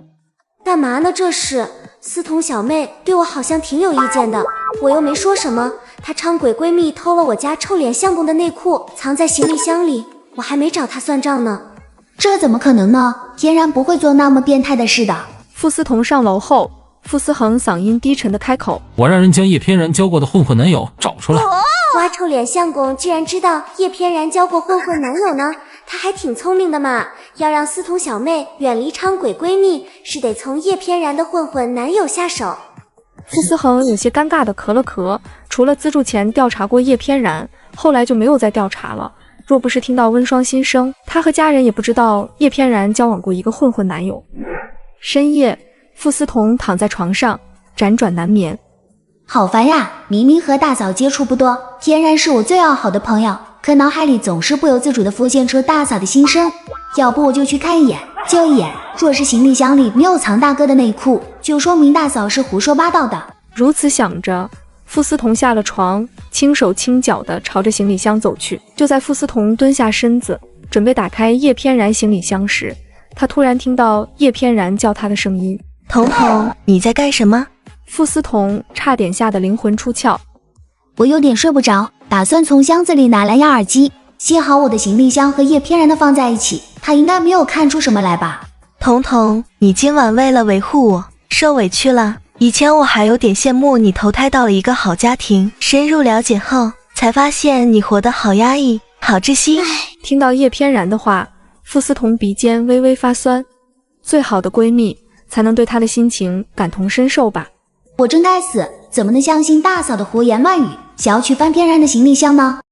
干嘛呢？这是思彤小妹对我好像挺有意见的，我又没说什么。她昌鬼闺蜜偷了我家臭脸相公的内裤，藏在行李箱里，我还没找她算账呢。这怎么可能呢？嫣然不会做那么变态的事的。傅思彤上楼后，傅思恒嗓音低沉的开口：“我让人将叶翩然交过的混混男友找出来。”哇，臭脸相公居然知道叶翩然交过混混男友呢，他还挺聪明的嘛。要让思彤小妹远离昌鬼闺蜜，是得从叶翩然的混混男友下手。傅思恒有些尴尬的咳了咳，除了资助前调查过叶翩然，后来就没有再调查了。若不是听到温霜心声，他和家人也不知道叶翩然交往过一个混混男友。深夜，傅思彤躺在床上辗转难眠。好烦呀！明明和大嫂接触不多，嫣然是我最要好的朋友，可脑海里总是不由自主地浮现出大嫂的心声。要不我就去看一眼，就一眼。若是行李箱里没有藏大哥的内裤，就说明大嫂是胡说八道的。如此想着，傅思彤下了床，轻手轻脚地朝着行李箱走去。就在傅思彤蹲下身子准备打开叶翩然行李箱时，他突然听到叶翩然叫他的声音：“彤彤，你在干什么？”傅思彤差点吓得灵魂出窍。我有点睡不着，打算从箱子里拿蓝牙耳机。幸好我的行李箱和叶翩然的放在一起，他应该没有看出什么来吧。彤彤，你今晚为了维护我受委屈了。以前我还有点羡慕你投胎到了一个好家庭，深入了解后才发现你活得好压抑，好窒息。听到叶翩然的话，傅思彤鼻尖微微发酸。最好的闺蜜才能对她的心情感同身受吧。我真该死，怎么能相信大嫂的胡言乱语，想要去翻翩然的行李箱呢？